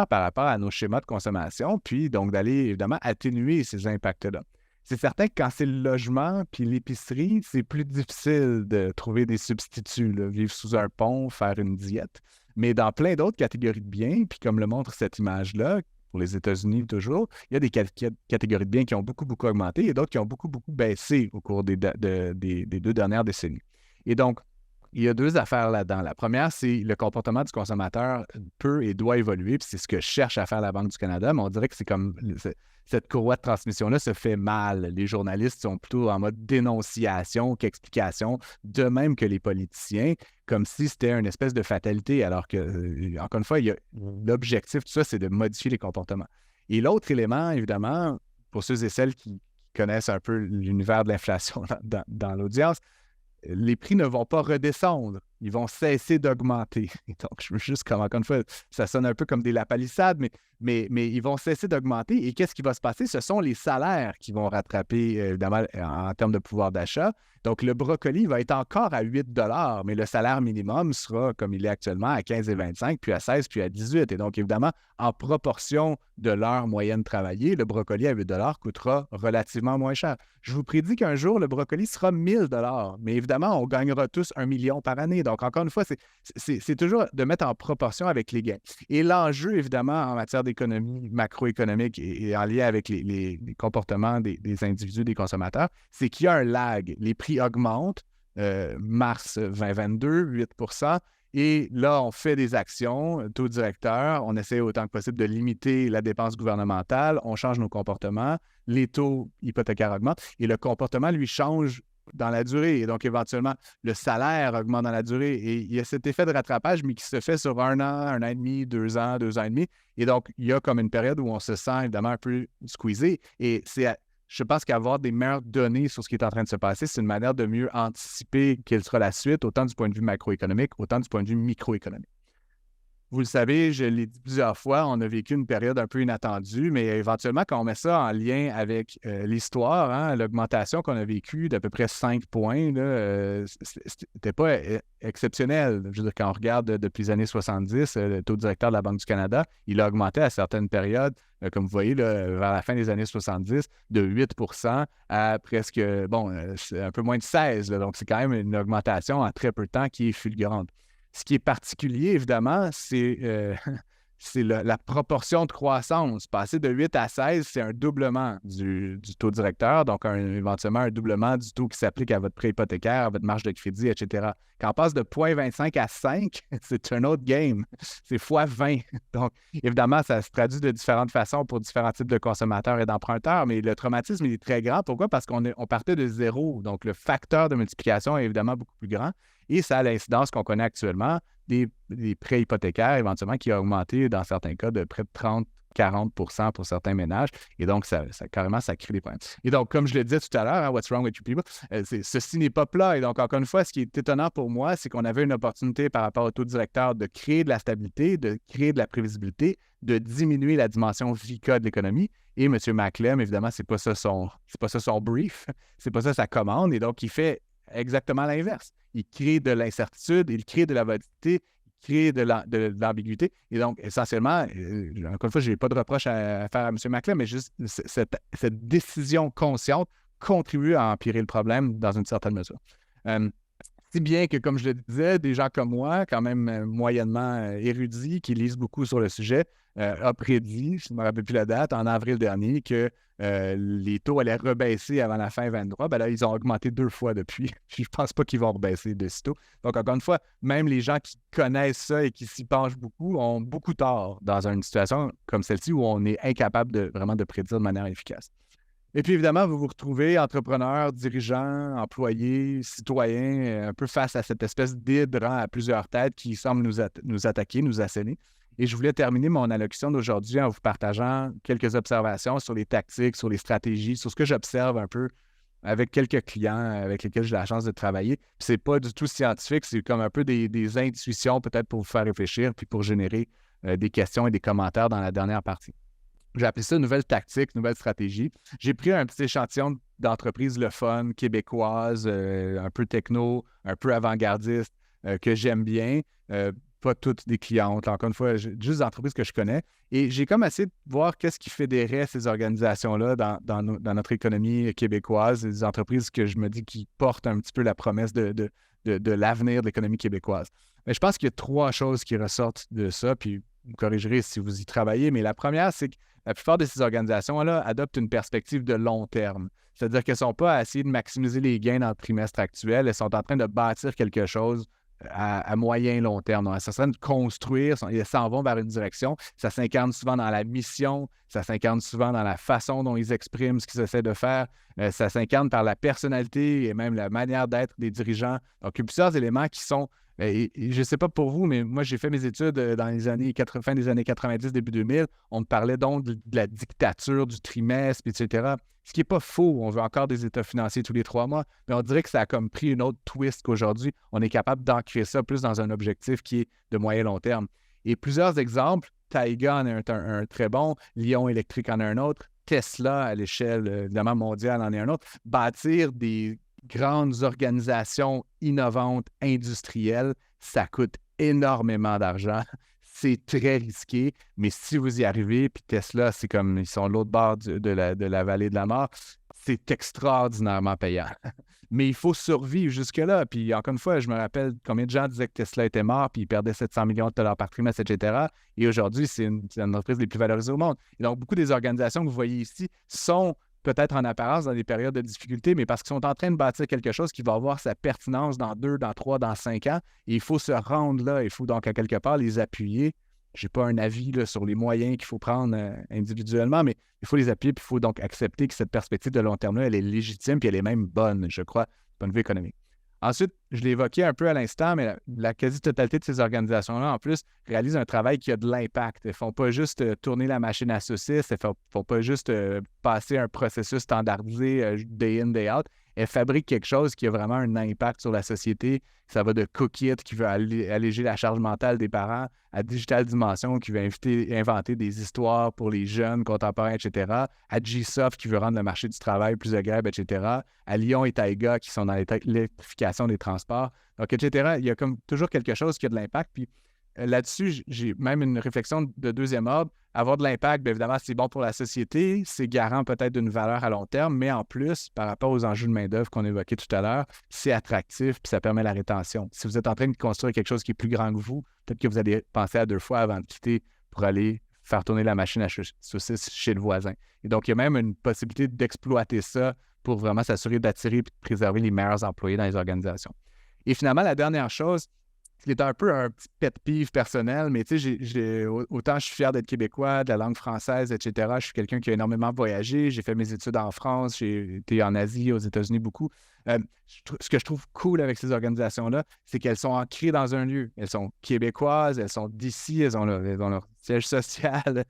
par rapport à nos schémas de consommation, puis donc d'aller évidemment atténuer ces impacts-là. C'est certain que quand c'est le logement puis l'épicerie, c'est plus difficile de trouver des substituts, là, vivre sous un pont, faire une diète. Mais dans plein d'autres catégories de biens, puis comme le montre cette image-là, pour les États-Unis toujours, il y a des catégories de biens qui ont beaucoup, beaucoup augmenté et d'autres qui ont beaucoup, beaucoup baissé au cours des 2 dernières décennies. Et donc, il y a deux affaires là-dedans. La première, c'est le comportement du consommateur peut et doit évoluer, puis c'est ce que cherche à faire la Banque du Canada, mais on dirait que c'est comme cette courroie de transmission-là se fait mal. Les journalistes sont plutôt en mode dénonciation qu'explication, de même que les politiciens, comme si c'était une espèce de fatalité, alors que, encore une fois, l'objectif, tout ça, c'est de modifier les comportements. Et l'autre élément, évidemment, pour ceux et celles qui connaissent un peu l'univers de l'inflation dans l'audience, les prix ne vont pas redescendre, ils vont cesser d'augmenter. Et donc, je veux juste, comme encore une fois, ça sonne un peu comme des lapalissades, mais ils vont cesser d'augmenter. Et qu'est-ce qui va se passer? Ce sont les salaires qui vont rattraper, évidemment, en termes de pouvoir d'achat. Donc, le brocoli va être encore à 8 mais le salaire minimum sera, comme il est actuellement, à 15,25 puis à 16 puis à 18. Et donc, évidemment, en proportion de l'heure moyenne travaillée, le brocoli à 8 coûtera relativement moins cher. Je vous prédis qu'un jour, le brocoli sera 1 000 mais évidemment, on gagnera tous 1 million par année. Donc, encore une fois, c'est toujours de mettre en proportion avec les gains. Et l'enjeu, évidemment, en matière d'économie macroéconomique et en lien avec les comportements des individus, des consommateurs, c'est qu'il y a un lag. Les prix augmentent. Mars 2022, 8 et là, on fait des actions, taux directeur, on essaie autant que possible de limiter la dépense gouvernementale, on change nos comportements, les taux hypothécaires augmentent et le comportement, lui, change dans la durée. Et donc, éventuellement, le salaire augmente dans la durée. Et il y a cet effet de rattrapage, mais qui se fait sur 1 an et demi, 2 ans, 2 ans et demi. Et donc, il y a comme une période où on se sent évidemment un peu squeezé. Et je pense qu'avoir des meilleures données sur ce qui est en train de se passer, c'est une manière de mieux anticiper quelle sera la suite, autant du point de vue macroéconomique, autant du point de vue microéconomique. Vous le savez, je l'ai dit plusieurs fois, on a vécu une période un peu inattendue, mais éventuellement, quand on met ça en lien avec l'histoire, hein, l'augmentation qu'on a vécue d'à peu près 5 points, c'était pas exceptionnel. Je veux dire, quand on regarde depuis les années 70, le taux directeur de la Banque du Canada, il a augmenté à certaines périodes, comme vous voyez, là, vers la fin des années 70, de 8 à presque, un peu moins de 16 donc, c'est quand même une augmentation en très peu de temps qui est fulgurante. Ce qui est particulier, évidemment, c'est la proportion de croissance. Passer de 8 à 16, c'est un doublement du taux directeur, donc éventuellement un doublement du taux qui s'applique à votre prêt hypothécaire, à votre marge de crédit, etc. Quand on passe de 0,25 à 5, c'est un autre game. C'est fois 20. Donc, évidemment, ça se traduit de différentes façons pour différents types de consommateurs et d'emprunteurs, mais le traumatisme il est très grand. Pourquoi? Parce qu'on partait de zéro. Donc, le facteur de multiplication est évidemment beaucoup plus grand. Et ça a l'incidence qu'on connaît actuellement des prêts hypothécaires, éventuellement, qui a augmenté dans certains cas de près de 30-40 pour certains ménages. Et donc, carrément, ça crée des problèmes. Et donc, comme je le disais tout à l'heure, hein, What's wrong with you people? Ceci n'est pas plat. Et donc, encore une fois, ce qui est étonnant pour moi, c'est qu'on avait une opportunité par rapport au taux directeur de créer de la stabilité, de créer de la prévisibilité, de diminuer la dimension VICA de l'économie. Et M. Macklem, évidemment, c'est pas ça son brief, c'est pas ça sa commande. Et donc, il fait exactement l'inverse. Il crée de l'incertitude, il crée de la volatilité, il crée de l'ambiguïté. Et donc, essentiellement, encore une fois, je n'ai pas de reproche à faire à M. Macklem, mais juste cette décision consciente contribue à empirer le problème dans une certaine mesure. Si bien que, comme je le disais, des gens comme moi, quand même moyennement érudits, qui lisent beaucoup sur le sujet, a prédit, je ne me rappelle plus la date, en avril dernier, que les taux allaient rebaisser avant la fin 2023. Ben là, ils ont augmenté 2 fois depuis. Je ne pense pas qu'ils vont rebaisser de sitôt. Donc, encore une fois, même les gens qui connaissent ça et qui s'y penchent beaucoup ont beaucoup tort dans une situation comme celle-ci où on est incapable vraiment de prédire de manière efficace. Et puis, évidemment, vous vous retrouvez entrepreneur, dirigeant, employé, citoyen, un peu face à cette espèce d'hydre à plusieurs têtes qui semble nous attaquer, nous asséner. Et je voulais terminer mon allocution d'aujourd'hui en vous partageant quelques observations sur les tactiques, sur les stratégies, sur ce que j'observe un peu avec quelques clients avec lesquels j'ai la chance de travailler. Puis c'est pas du tout scientifique, c'est comme un peu des intuitions peut-être pour vous faire réfléchir puis pour générer des questions et des commentaires dans la dernière partie. J'ai appelé ça nouvelle tactique, nouvelle stratégie. J'ai pris un petit échantillon d'entreprises le fun, québécoises, un peu techno, un peu avant-gardistes, que j'aime bien. Pas toutes des clientes, encore une fois, juste des entreprises que je connais. Et j'ai comme essayé de voir qu'est-ce qui fédérait ces organisations-là dans notre économie québécoise, des entreprises que je me dis qui portent un petit peu la promesse de l'avenir de l'économie québécoise. Mais je pense qu'il y a 3 choses qui ressortent de ça, puis vous me corrigerez si vous y travaillez, mais la première, c'est que la plupart de ces organisations-là adoptent une perspective de long terme. C'est-à-dire qu'elles ne sont pas à essayer de maximiser les gains dans le trimestre actuel, elles sont en train de bâtir quelque chose à moyen long terme. Donc, ça serait de construire, ils s'en vont vers une direction. Ça s'incarne souvent dans la mission, ça s'incarne souvent dans la façon dont ils expriment ce qu'ils essaient de faire. Ça s'incarne par la personnalité et même la manière d'être des dirigeants. Donc, il y a plusieurs éléments qui sont je ne sais pas pour vous, mais moi, j'ai fait mes études dans les années fin des années 90, début 2000. On me parlait donc de la dictature du trimestre, etc. Ce qui n'est pas faux. On veut encore des états financiers tous les 3 mois, mais on dirait que ça a comme pris une autre twist qu'aujourd'hui. On est capable d'ancrer ça plus dans un objectif qui est de moyen long terme. Et plusieurs exemples, Taiga en est un très bon, Lion Électrique en a un autre, Tesla à l'échelle évidemment mondiale en est un autre. Bâtir des grandes organisations innovantes, industrielles, ça coûte énormément d'argent. C'est très risqué, mais si vous y arrivez, puis Tesla, c'est comme ils sont l'autre bord de la vallée de la mort, c'est extraordinairement payant. Mais il faut survivre jusque-là. Puis encore une fois, je me rappelle combien de gens disaient que Tesla était mort, puis il perdait 700 millions de dollars par trimestre, etc. Et aujourd'hui, c'est une entreprise les plus valorisées au monde. Et donc, beaucoup des organisations que vous voyez ici sont peut-être en apparence dans des périodes de difficulté, mais parce qu'ils sont en train de bâtir quelque chose qui va avoir sa pertinence dans 2, dans 3, dans 5 ans. Et il faut se rendre là. Il faut donc à quelque part les appuyer. Je n'ai pas un avis là, sur les moyens qu'il faut prendre individuellement, mais il faut les appuyer, puis il faut donc accepter que cette perspective de long terme-là, elle est légitime, puis elle est même bonne, je crois, du point de vue économique. Ensuite, je l'ai évoqué un peu à l'instant, mais la quasi-totalité de ces organisations-là, en plus, réalisent un travail qui a de l'impact. Elles ne font pas juste tourner la machine à saucisses, elles ne font pas juste passer un processus standardisé day in, day out. Elles fabriquent quelque chose qui a vraiment un impact sur la société. Ça va de Cookit qui veut alléger la charge mentale des parents à Digital Dimension qui veut inventer des histoires pour les jeunes contemporains, etc. À G-Soft qui veut rendre le marché du travail plus agréable, etc. À Lion et Taiga qui sont dans l'électrification des transports. Donc, etc. Il y a comme toujours quelque chose qui a de l'impact. Puis là-dessus, j'ai même une réflexion de deuxième ordre. Avoir de l'impact, bien évidemment, c'est bon pour la société, c'est garant peut-être d'une valeur à long terme, mais en plus, par rapport aux enjeux de main-d'œuvre qu'on évoquait tout à l'heure, c'est attractif puis ça permet la rétention. Si vous êtes en train de construire quelque chose qui est plus grand que vous, peut-être que vous allez penser à 2 fois avant de quitter pour aller faire tourner la machine à saucisses chez le voisin. Et donc, il y a même une possibilité d'exploiter ça pour vraiment s'assurer d'attirer et de préserver les meilleurs employés dans les organisations. Et finalement, la dernière chose, qui est un peu un petit pet peeve personnel, mais tu sais, autant je suis fier d'être québécois, de la langue française, etc. Je suis quelqu'un qui a énormément voyagé. J'ai fait mes études en France, j'ai été en Asie, aux États-Unis beaucoup. Ce que je trouve cool avec ces organisations-là, c'est qu'elles sont ancrées dans un lieu. Elles sont québécoises, elles sont d'ici, elles ont leur siège social,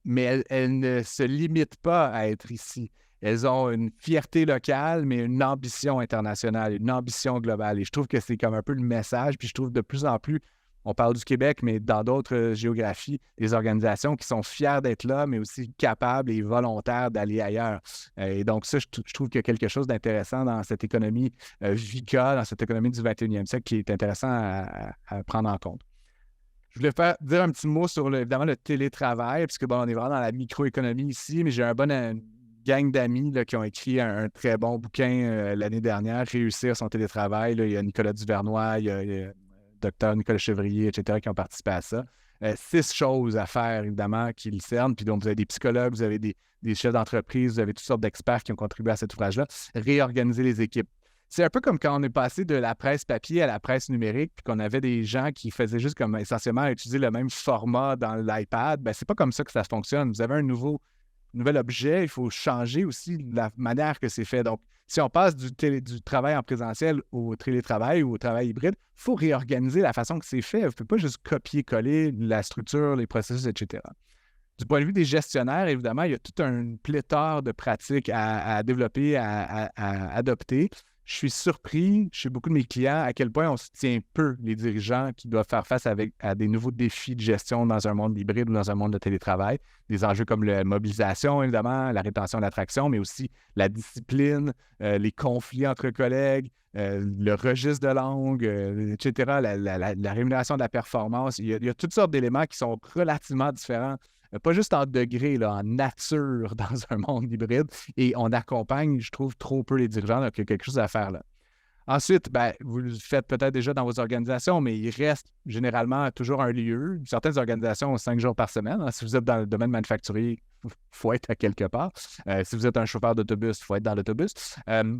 mais elles ne se limitent pas à être ici. Elles ont une fierté locale, mais une ambition internationale, une ambition globale. Et je trouve que c'est comme un peu le message. Puis je trouve de plus en plus, on parle du Québec, mais dans d'autres géographies, des organisations qui sont fières d'être là, mais aussi capables et volontaires d'aller ailleurs. Et donc ça, je trouve qu'il y a quelque chose d'intéressant dans cette économie VICA, dans cette économie du 21e siècle qui est intéressant à prendre en compte. Je voulais dire un petit mot sur, évidemment, le télétravail, puisque bon, on est vraiment dans la microéconomie ici, mais j'ai un bon gang d'amis là, qui ont écrit un très bon bouquin l'année dernière, Réussir son télétravail. Là, il y a Nicolas Duvernois, il y a Dr Nicolas Chevrier, etc., qui ont participé à ça. 6 choses à faire, évidemment, qui le cernent. Puis donc, vous avez des psychologues, vous avez des chefs d'entreprise, vous avez toutes sortes d'experts qui ont contribué à cet ouvrage-là. Réorganiser les équipes. C'est un peu comme quand on est passé de la presse papier à la presse numérique, puis qu'on avait des gens qui faisaient juste comme essentiellement utiliser le même format dans l'iPad. Bien, c'est pas comme ça que ça fonctionne. Vous avez un nouvel objet, il faut changer aussi la manière que c'est fait. Donc, si on passe du travail en présentiel au télétravail ou au travail hybride, il faut réorganiser la façon que c'est fait. Vous ne pouvez pas juste copier-coller la structure, les processus, etc. Du point de vue des gestionnaires, évidemment, il y a toute une pléthore de pratiques à développer, à adopter. Je suis surpris chez beaucoup de mes clients à quel point on soutient peu les dirigeants qui doivent faire face à des nouveaux défis de gestion dans un monde hybride ou dans un monde de télétravail. Des enjeux comme la mobilisation, évidemment, la rétention et l'attraction, mais aussi la discipline, les conflits entre collègues, le registre de langue, etc., la rémunération de la performance. Il y a toutes sortes d'éléments qui sont relativement différents. Pas juste en degré, là, en nature dans un monde hybride. Et on accompagne, je trouve, trop peu les dirigeants. Donc, il y a quelque chose à faire là. Ensuite, ben, vous le faites peut-être déjà dans vos organisations, mais il reste généralement toujours un lieu. Certaines organisations ont 5 jours par semaine, hein. Si vous êtes dans le domaine manufacturier, il faut être à quelque part. Si vous êtes un chauffeur d'autobus, il faut être dans l'autobus.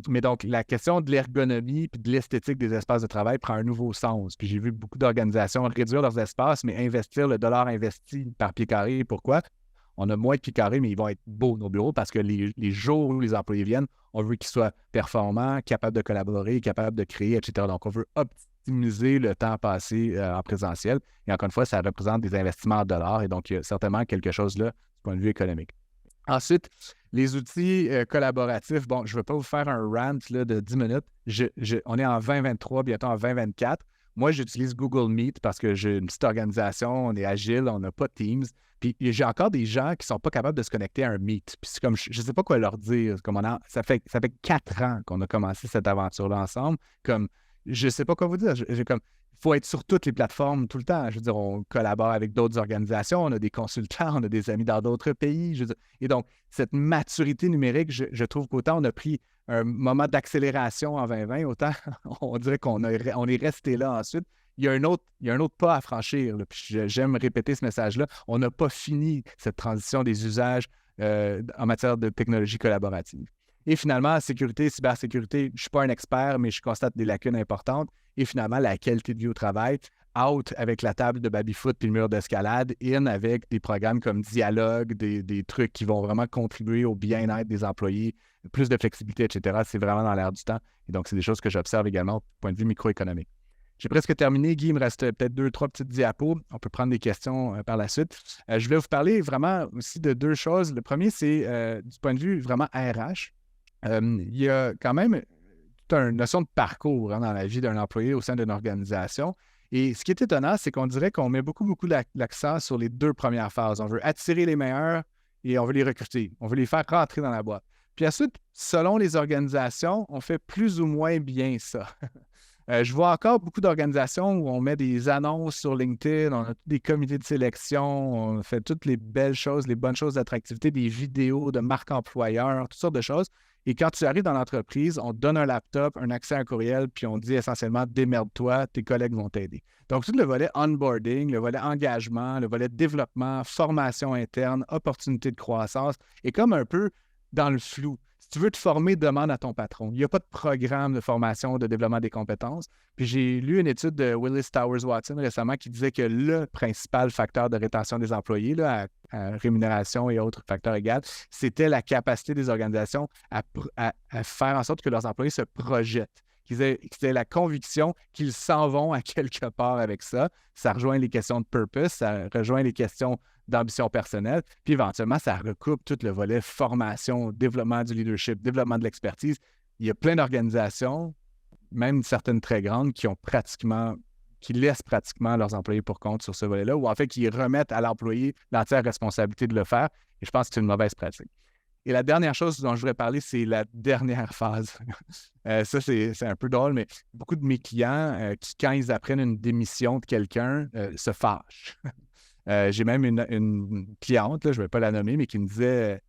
Mais donc, la question de l'ergonomie et de l'esthétique des espaces de travail prend un nouveau sens. Puis j'ai vu beaucoup d'organisations réduire leurs espaces, mais investir le dollar investi par pied carré. Pourquoi? On a moins de pieds carrés, mais ils vont être beaux, nos bureaux, parce que les jours où les employés viennent, on veut qu'ils soient performants, capables de collaborer, capables de créer, etc. Donc, on veut optimiser le temps passé en présentiel. Et encore une fois, ça représente des investissements en dollars. Et donc, il y a certainement quelque chose là du point de vue économique. Ensuite, les outils collaboratifs. Bon, je ne vais pas vous faire un rant là, de 10 minutes. On est en 2023, bientôt en 2024. Moi, j'utilise Google Meet parce que j'ai une petite organisation, on est agile, on n'a pas Teams. Puis j'ai encore des gens qui ne sont pas capables de se connecter à un Meet. Puis c'est comme, je ne sais pas quoi leur dire. Comme ça fait 4 ans qu'on a commencé cette aventure-là ensemble. Comme, je ne sais pas quoi vous dire. Il faut être sur toutes les plateformes tout le temps. Je veux dire, on collabore avec d'autres organisations, on a des consultants, on a des amis dans d'autres pays. Je veux dire, et donc, cette maturité numérique, je trouve qu'autant on a pris un moment d'accélération en 2020, autant on dirait on est resté là ensuite. Il y a un autre pas à franchir. Là, puis j'aime répéter ce message-là. On n'a pas fini cette transition des usages en matière de technologie collaborative. Et finalement, sécurité, cybersécurité, je ne suis pas un expert, mais je constate des lacunes importantes. Et finalement, la qualité de vie au travail, out avec la table de baby-foot puis le mur d'escalade, in avec des programmes comme Dialogue, des trucs qui vont vraiment contribuer au bien-être des employés, plus de flexibilité, etc. C'est vraiment dans l'air du temps. Et donc, c'est des choses que j'observe également du point de vue microéconomique. J'ai presque terminé. Guy, il me reste peut-être 2-3 petites diapos. On peut prendre des questions par la suite. Je voulais vous parler vraiment aussi de 2 choses. Le premier, c'est du point de vue vraiment RH. Il y a quand même toute une notion de parcours dans la vie d'un employé au sein d'une organisation. Et ce qui est étonnant, c'est qu'on dirait qu'on met beaucoup l'accent sur les 2 premières phases. On veut attirer les meilleurs et on veut les recruter. On veut les faire rentrer dans la boîte. Puis ensuite, selon les organisations, on fait plus ou moins bien ça. Je vois encore beaucoup d'organisations où on met des annonces sur LinkedIn, on a des comités de sélection, on fait toutes les belles choses, les bonnes choses d'attractivité, des vidéos de marque employeur, toutes sortes de choses. Et quand tu arrives dans l'entreprise, on te donne un laptop, un accès à un courriel, puis on dit essentiellement « démerde-toi, tes collègues vont t'aider ». Donc, tout le volet onboarding, le volet engagement, le volet développement, formation interne, opportunité de croissance est comme un peu dans le flou. Si tu veux te former, demande à ton patron. Il n'y a pas de programme de formation, de développement des compétences. Puis j'ai lu une étude de Willis Towers Watson récemment qui disait que le principal facteur de rétention des employés, là, à rémunération et autres facteurs égaux, c'était la capacité des organisations à faire en sorte que leurs employés se projettent. Qu'ils aient la conviction qu'ils s'en vont à quelque part avec ça. Ça rejoint les questions de purpose, ça rejoint les questions d'ambition personnelle, puis éventuellement, ça recoupe tout le volet formation, développement du leadership, développement de l'expertise. Il y a plein d'organisations, même certaines très grandes, qui laissent pratiquement leurs employés pour compte sur ce volet-là, ou en fait, qui remettent à l'employé l'entière responsabilité de le faire. Et je pense que c'est une mauvaise pratique. Et la dernière chose dont je voudrais parler, c'est la dernière phase. Ça, c'est un peu drôle, mais beaucoup de mes clients, qui, quand ils apprennent une démission de quelqu'un, se fâchent. J'ai même une cliente, là, je ne vais pas la nommer, mais qui me disait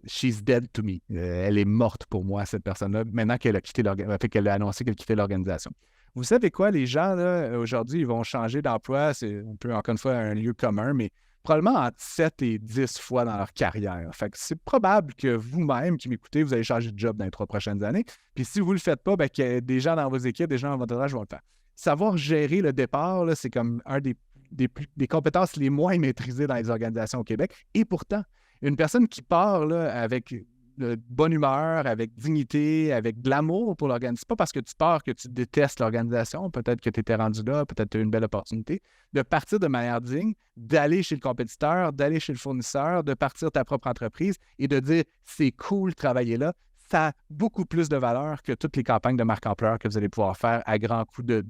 She's dead to me. Elle est morte pour moi, cette personne-là, maintenant qu'elle a quitté qu'elle a annoncé qu'elle quittait l'organisation. Vous savez quoi, les gens, là, aujourd'hui, ils vont changer d'emploi. C'est un peu, encore une fois, un lieu commun, mais probablement entre 7 et 10 fois dans leur carrière. Fait que c'est probable que vous-même qui m'écoutez, vous allez changer de job dans les 3 prochaines années. Puis si vous ne le faites pas, qu'il y a des gens dans vos équipes, des gens dans votre entourage vont le faire. Savoir gérer le départ, là, c'est comme un des compétences les moins maîtrisées dans les organisations au Québec. Et pourtant, une personne qui part là, avec de bonne humeur, avec dignité, avec de l'amour pour l'organisation, c'est pas parce que tu pars que tu détestes l'organisation, peut-être que tu étais rendu là, peut-être que tu as eu une belle opportunité, de partir de manière digne, d'aller chez le compétiteur, d'aller chez le fournisseur, de partir ta propre entreprise et de dire « c'est cool de travailler là », ça a beaucoup plus de valeur que toutes les campagnes de marque employeur que vous allez pouvoir faire à grands coûts de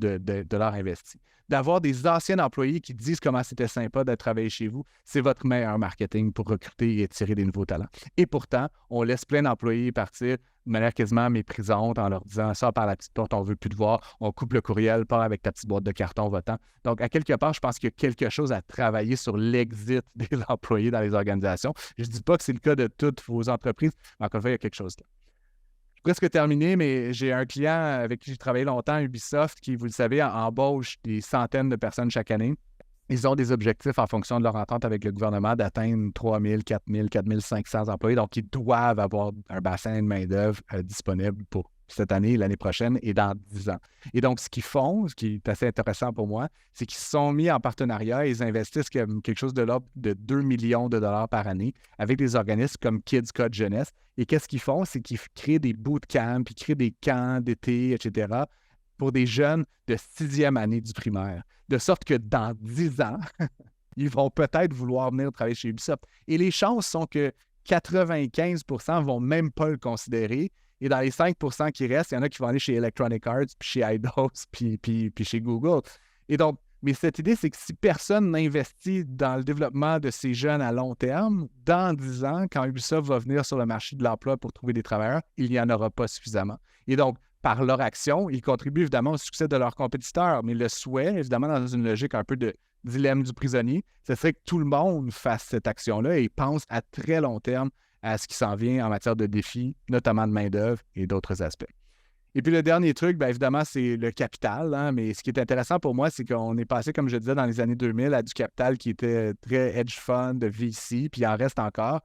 dollars investis. D'avoir des anciens employés qui disent comment c'était sympa de travailler chez vous, c'est votre meilleur marketing pour recruter et attirer des nouveaux talents. Et pourtant, on laisse plein d'employés partir de manière quasiment méprisante en leur disant « sors par la petite porte, on ne veut plus te voir, on coupe le courriel, pars avec ta petite boîte de carton votant ». Donc, à quelque part, je pense qu'il y a quelque chose à travailler sur l'exit des employés dans les organisations. Je ne dis pas que c'est le cas de toutes vos entreprises, mais encore une fois, il y a quelque chose là. presque terminé, mais j'ai un client avec qui j'ai travaillé longtemps, Ubisoft, qui, vous le savez, embauche des centaines de personnes chaque année. Ils ont des objectifs en fonction de leur entente avec le gouvernement d'atteindre 3 000, 4 000, 4 500 employés. Donc, ils doivent avoir un bassin de main-d'œuvre disponible pour cette année, l'année prochaine et dans 10 ans. Et donc, ce qu'ils font, ce qui est assez intéressant pour moi, c'est qu'ils se sont mis en partenariat et ils investissent quelque chose de l'ordre de 2 millions de dollars par année avec des organismes comme Kids Code Jeunesse. Et qu'est-ce qu'ils font? C'est qu'ils créent des bootcamps, ils créent des camps d'été, etc., pour des jeunes de 6e année du primaire. De sorte que dans 10 ans, ils vont peut-être vouloir venir travailler chez Ubisoft. Et les chances sont que 95 ne vont même pas le considérer. Et dans les 5 qui restent, il y en a qui vont aller chez Electronic Arts, puis chez Eidos, puis chez Google. Et donc, mais cette idée, c'est que si personne n'investit dans le développement de ces jeunes à long terme, dans 10 ans, quand Ubisoft va venir sur le marché de l'emploi pour trouver des travailleurs, il n'y en aura pas suffisamment. Et donc, par leur action, ils contribuent évidemment au succès de leurs compétiteurs. Mais le souhait, évidemment, dans une logique un peu de dilemme du prisonnier, ce serait que tout le monde fasse cette action-là et pense à très long terme à ce qui s'en vient en matière de défis, notamment de main-d'œuvre et d'autres aspects. Et puis le dernier truc, bien évidemment, c'est le capital. Hein, mais ce qui est intéressant pour moi, c'est qu'on est passé, comme je disais, dans les années 2000 à du capital qui était très hedge fund, VC, puis il en reste encore.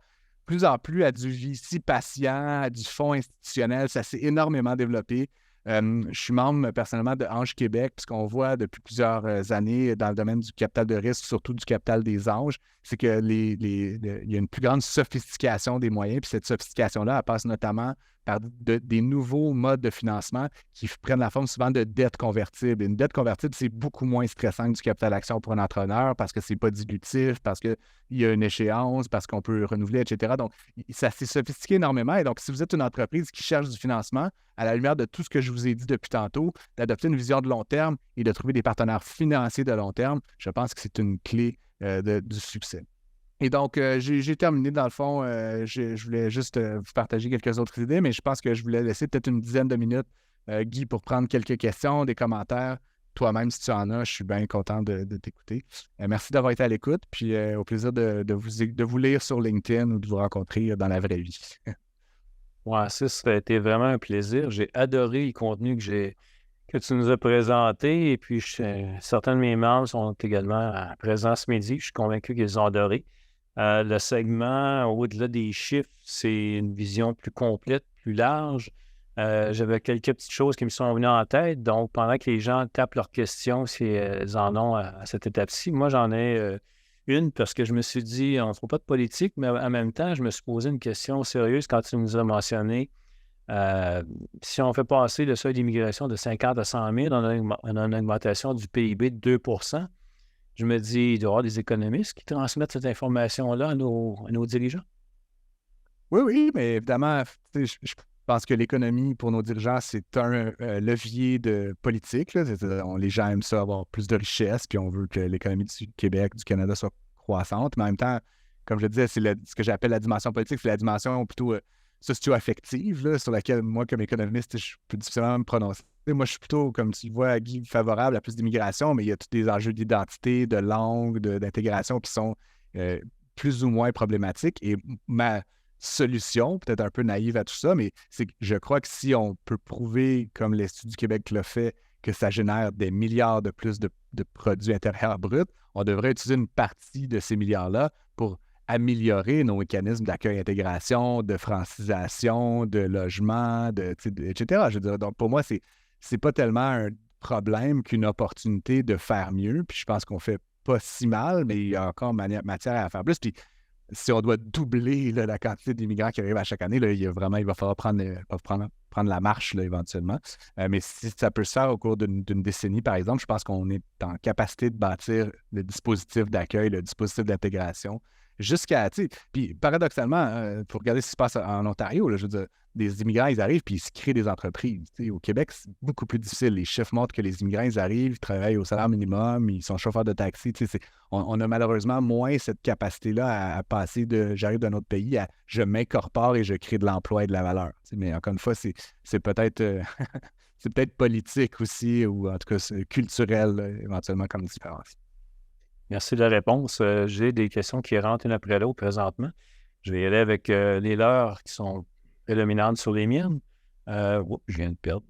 Plus en plus à du VC patient, à du fonds institutionnel. Ça s'est énormément développé. Je suis membre personnellement de Ange Québec, puisqu'on voit depuis plusieurs années dans le domaine du capital de risque, surtout du capital des anges, c'est que il y a une plus grande sophistication des moyens, puis cette sophistication-là, elle passe notamment par des nouveaux modes de financement qui prennent la forme souvent de dettes convertibles. Une dette convertible, c'est beaucoup moins stressant que du capital d'action pour un entrepreneur parce que c'est pas dilutif, parce qu'il y a une échéance, parce qu'on peut renouveler, etc. Donc, ça s'est sophistiqué énormément. Et donc, si vous êtes une entreprise qui cherche du financement, à la lumière de tout ce que je vous ai dit depuis tantôt, d'adopter une vision de long terme et de trouver des partenaires financiers de long terme, je pense que c'est une clé du succès. Et donc, j'ai terminé dans le fond. Je voulais juste vous partager quelques autres idées, mais je pense que je voulais laisser peut-être une dizaine de minutes, Guy, pour prendre quelques questions, des commentaires. Toi-même, si tu en as, je suis bien content de t'écouter. Merci d'avoir été à l'écoute, puis au plaisir de vous lire sur LinkedIn ou de vous rencontrer dans la vraie vie. Ouais, ça a été vraiment un plaisir. J'ai adoré le contenu que tu nous as présenté. Et puis, certains de mes membres sont également présents ce midi. Je suis convaincu qu'ils ont adoré. Le segment, au-delà des chiffres, c'est une vision plus complète, plus large. J'avais quelques petites choses qui me sont venues en tête. Donc, pendant que les gens tapent leurs questions, si elles en ont à cette étape-ci, moi, j'en ai une parce que je me suis dit, on ne fera pas de politique, mais en même temps, je me suis posé une question sérieuse quand tu nous as mentionné si on fait passer le seuil d'immigration de 50 à 100 000, on a une augmentation du PIB de 2 %. Je me dis, il doit y avoir des économistes qui transmettent cette information-là à nos dirigeants. Oui, mais évidemment, je pense que l'économie pour nos dirigeants, c'est un levier de politique. Là. Les gens aiment ça, avoir plus de richesse, puis on veut que l'économie du Québec, du Canada soit croissante. Mais en même temps, comme je le disais, c'est ce que j'appelle la dimension politique, c'est la dimension plutôt socio-affective, là, sur laquelle moi, comme économiste, je peux difficilement me prononcer. Moi, je suis plutôt, comme tu le vois, Guy, favorable à plus d'immigration, mais il y a tous des enjeux d'identité, de langue, d'intégration qui sont plus ou moins problématiques. Et ma solution, peut-être un peu naïve à tout ça, mais c'est que je crois que si on peut prouver, comme l'Institut du Québec l'a fait, que ça génère des milliards de plus de produits intérieurs bruts, on devrait utiliser une partie de ces milliards-là pour améliorer nos mécanismes d'accueil-intégration, de francisation, de logement, etc. Je veux dire, donc pour moi, c'est pas tellement un problème qu'une opportunité de faire mieux. Puis je pense qu'on fait pas si mal, mais il y a encore matière à faire plus. Puis si on doit doubler là, la quantité d'immigrants qui arrivent à chaque année, là, il va falloir prendre la marche là, éventuellement. Mais si ça peut se faire au cours d'une décennie, par exemple, je pense qu'on est en capacité de bâtir le dispositif d'accueil, le dispositif d'intégration, jusqu'à, tu sais, puis paradoxalement, pour regarder ce qui se passe en Ontario, là, je veux dire, des immigrants, ils arrivent puis ils se créent des entreprises. Tu sais, au Québec, c'est beaucoup plus difficile. Les chiffres montrent que les immigrants, ils arrivent, ils travaillent au salaire minimum, ils sont chauffeurs de taxi. Tu sais, on a malheureusement moins cette capacité-là à passer de j'arrive d'un autre pays à je m'incorpore et je crée de l'emploi et de la valeur. Tu sais, mais encore une fois, c'est peut-être c'est peut-être politique aussi, ou en tout cas culturel, là, éventuellement, comme différence. Merci de la réponse. J'ai des questions qui rentrent une après l'autre présentement. Je vais y aller avec les leurs qui sont prédominantes sur les miennes. Je viens de perdre.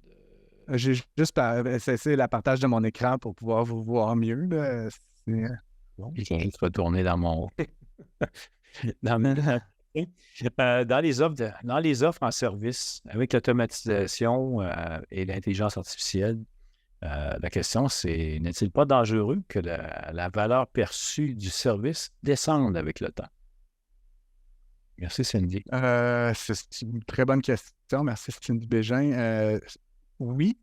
J'ai juste cessé le partage de mon écran pour pouvoir vous voir mieux. Là. Bon, je viens juste retourner dans mon... dans les offres en service, avec l'automatisation et l'intelligence artificielle, la question, c'est, n'est-il pas dangereux que la valeur perçue du service descende avec le temps? Merci, Cindy. C'est une très bonne question. Merci, Cindy Bégin. Oui,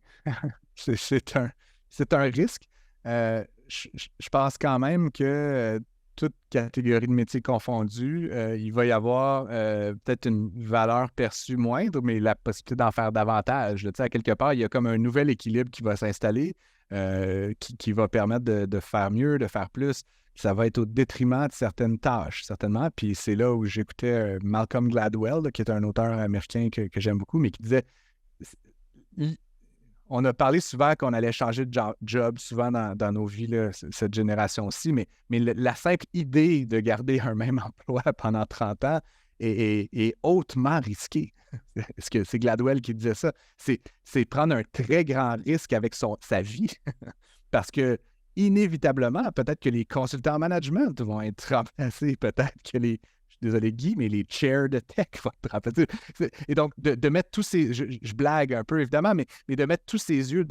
c'est un risque. Je pense quand même que toute catégorie de métiers confondus, il va y avoir peut-être une valeur perçue moindre, mais la possibilité d'en faire davantage. Tu sais, à quelque part, il y a comme un nouvel équilibre qui va s'installer, qui va permettre de faire mieux, de faire plus. Ça va être au détriment de certaines tâches, certainement. Puis c'est là où j'écoutais Malcolm Gladwell, là, qui est un auteur américain que j'aime beaucoup, mais qui disait on a parlé souvent qu'on allait changer de job souvent dans nos vies, là, cette génération-ci, mais la simple idée de garder un même emploi pendant 30 ans est hautement risquée. Est-ce que c'est Gladwell qui disait ça? C'est prendre un très grand risque avec sa vie parce que inévitablement, peut-être que les consultants en management vont être remplacés, peut-être que je suis désolé Guy, mais les chairs de tech vont être remplacés. Et donc, de mettre tous ces, je blague un peu évidemment, mais de mettre tous ces œufs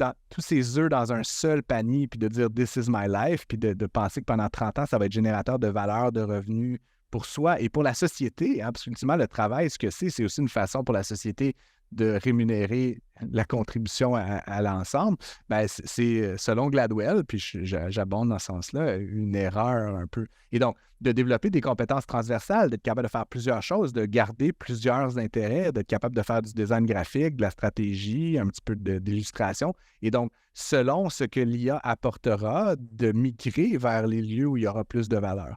dans un seul panier, puis de dire "This is my life", puis de penser que pendant 30 ans, ça va être générateur de valeur, de revenus pour soi et pour la société, hein, parce qu'ultimement, le travail, ce que c'est aussi une façon pour la société de rémunérer la contribution à l'ensemble, ben c'est selon Gladwell, puis j'abonde dans ce sens-là, une erreur un peu. Et donc, de développer des compétences transversales, d'être capable de faire plusieurs choses, de garder plusieurs intérêts, d'être capable de faire du design graphique, de la stratégie, un petit peu d'illustration. Et donc, selon ce que l'IA apportera, de migrer vers les lieux où il y aura plus de valeur.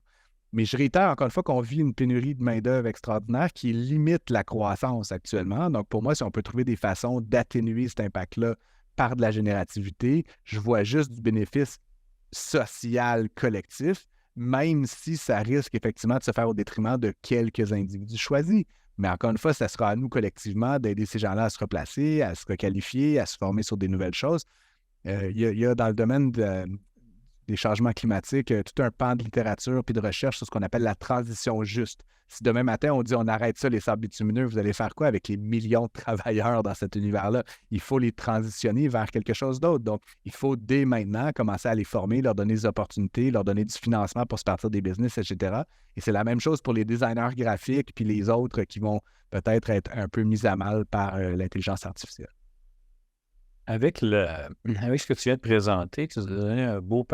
Mais je réitère encore une fois qu'on vit une pénurie de main-d'œuvre extraordinaire qui limite la croissance actuellement. Donc, pour moi, si on peut trouver des façons d'atténuer cet impact-là par de la générativité, je vois juste du bénéfice social collectif, même si ça risque effectivement de se faire au détriment de quelques individus choisis. Mais encore une fois, ça sera à nous collectivement d'aider ces gens-là à se replacer, à se requalifier, à se former sur des nouvelles choses. Il y a dans le domaine des changements climatiques, tout un pan de littérature puis de recherche sur ce qu'on appelle la transition juste. Si demain matin, on dit on arrête ça, les sables bitumineux, vous allez faire quoi avec les millions de travailleurs dans cet univers-là? Il faut les transitionner vers quelque chose d'autre. Donc, il faut dès maintenant commencer à les former, leur donner des opportunités, leur donner du financement pour se partir des business, etc. Et c'est la même chose pour les designers graphiques puis les autres qui vont peut-être être un peu mis à mal par l'intelligence artificielle. Avec ce que tu viens de présenter, tu nous as donné un beau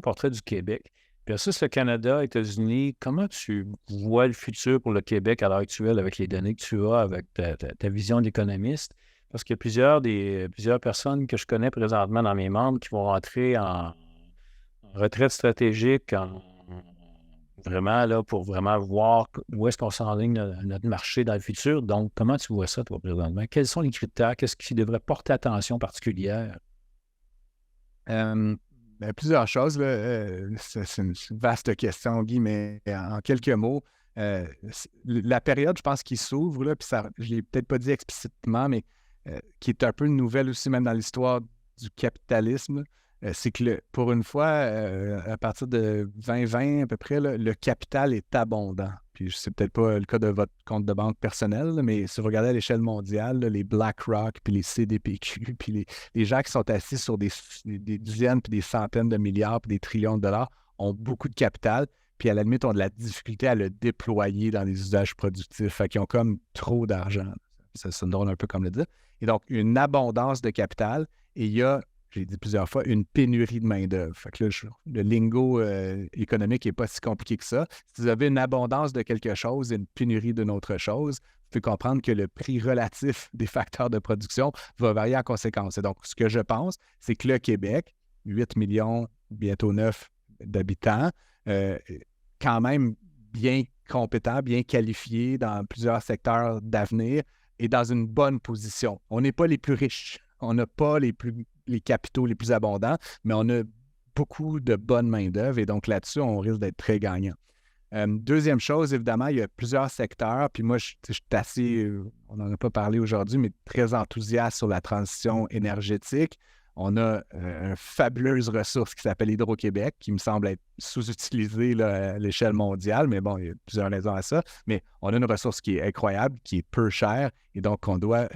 portrait du Québec. Versus le Canada, États-Unis, comment tu vois le futur pour le Québec à l'heure actuelle avec les données que tu as, avec ta vision d'économiste? Parce qu'il y a plusieurs personnes que je connais présentement dans mes membres qui vont rentrer en retraite stratégique, vraiment là, pour vraiment voir où est-ce qu'on s'enligne notre marché dans le futur. Donc, comment tu vois ça, toi, présentement? Quels sont les critères? Qu'est-ce qui devrait porter attention particulière? Plusieurs choses. C'est une vaste question, Guy, mais en quelques mots, la période, je pense, qui s'ouvre, là, puis ça, je ne l'ai peut-être pas dit explicitement, mais qui est un peu une nouvelle aussi, même dans l'histoire du capitalisme, c'est que pour une fois, à partir de 2020 à peu près, là, le capital est abondant. Puis c'est peut-être pas le cas de votre compte de banque personnel, là, mais si vous regardez à l'échelle mondiale, là, les BlackRock, puis les CDPQ, puis les gens qui sont assis sur des dizaines, puis des centaines de milliards, puis des trillions de dollars, ont beaucoup de capital, puis à la limite, ont de la difficulté à le déployer dans les usages productifs. Fait qu'ils ont comme trop d'argent. Ça sonne drôle un peu comme le dire. Et donc, une abondance de capital, et il y a, j'ai dit plusieurs fois, une pénurie de main-d'œuvre. Fait que là, le lingo économique n'est pas si compliqué que ça. Si vous avez une abondance de quelque chose et une pénurie d'une autre chose, vous pouvez comprendre que le prix relatif des facteurs de production va varier en conséquence. Et donc, ce que je pense, c'est que le Québec, 8 millions, bientôt 9 d'habitants, quand même bien compétent, bien qualifié dans plusieurs secteurs d'avenir et dans une bonne position. On n'est pas les plus riches, on n'a pas les capitaux les plus abondants, mais on a beaucoup de bonne main-d'œuvre et donc là-dessus, on risque d'être très gagnant. Deuxième chose, évidemment, il y a plusieurs secteurs. Puis moi, je suis assez, on n'en a pas parlé aujourd'hui, mais très enthousiaste sur la transition énergétique. On a une fabuleuse ressource qui s'appelle Hydro-Québec, qui me semble être sous-utilisée là, à l'échelle mondiale, mais bon, il y a plusieurs raisons à ça. Mais on a une ressource qui est incroyable, qui est peu chère, et donc qu'on doit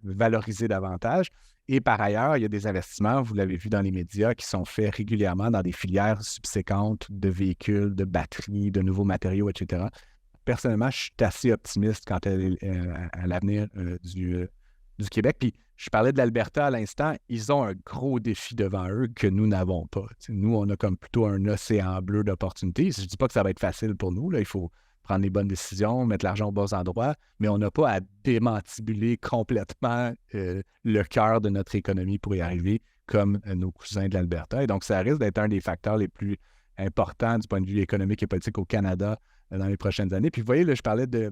valoriser davantage. Et par ailleurs, il y a des investissements, vous l'avez vu dans les médias, qui sont faits régulièrement dans des filières subséquentes de véhicules, de batteries, de nouveaux matériaux, etc. Personnellement, je suis assez optimiste quant à l'avenir du Québec. Puis, je parlais de l'Alberta à l'instant, ils ont un gros défi devant eux que nous n'avons pas. T'sais, nous, on a comme plutôt un océan bleu d'opportunités. Je ne dis pas que ça va être facile pour nous, là. Il faut prendre les bonnes décisions, mettre l'argent aux bons endroits, mais on n'a pas à démantibuler complètement le cœur de notre économie pour y arriver, comme nos cousins de l'Alberta. Et donc, ça risque d'être un des facteurs les plus importants du point de vue économique et politique au Canada dans les prochaines années. Puis, vous voyez, là, je parlais de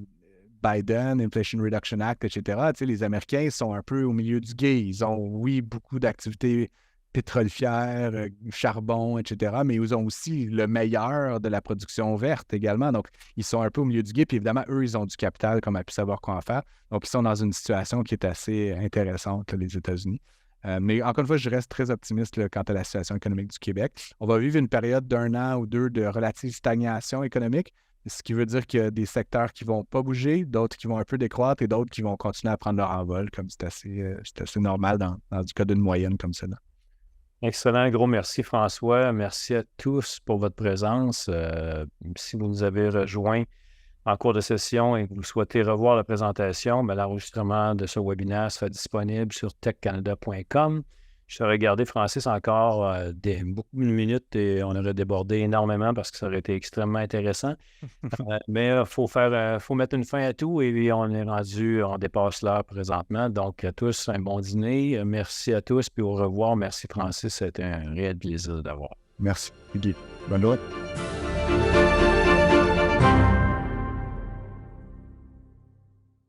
Biden, Inflation Reduction Act, etc. Tu sais, les Américains sont un peu au milieu du gué. Ils ont, oui, beaucoup d'activités pétrolières, charbon, etc., mais ils ont aussi le meilleur de la production verte également. Donc, ils sont un peu au milieu du gué. Puis évidemment, eux, ils ont du capital, comme a pu savoir quoi en faire. Donc, ils sont dans une situation qui est assez intéressante, là, les États-Unis. Mais encore une fois, je reste très optimiste là, quant à la situation économique du Québec. On va vivre une période d'1 an ou 2 de relative stagnation économique, ce qui veut dire qu'il y a des secteurs qui ne vont pas bouger, d'autres qui vont un peu décroître et d'autres qui vont continuer à prendre leur envol, comme c'est assez normal dans du cas d'une moyenne comme celle-là. Excellent, gros merci François. Merci à tous pour votre présence. Si vous nous avez rejoints en cours de session et que vous souhaitez revoir la présentation, l'enregistrement de ce webinaire sera disponible sur techcanada.com. Je t'aurais gardé, Francis, encore beaucoup de minutes et on aurait débordé énormément parce que ça aurait été extrêmement intéressant. Mais il faut mettre une fin à tout et on est rendu, on dépasse l'heure présentement. Donc, à tous, un bon dîner. Merci à tous, puis au revoir. Merci, Francis. C'était un réel plaisir d'avoir. Merci, Guy. Bonne journée.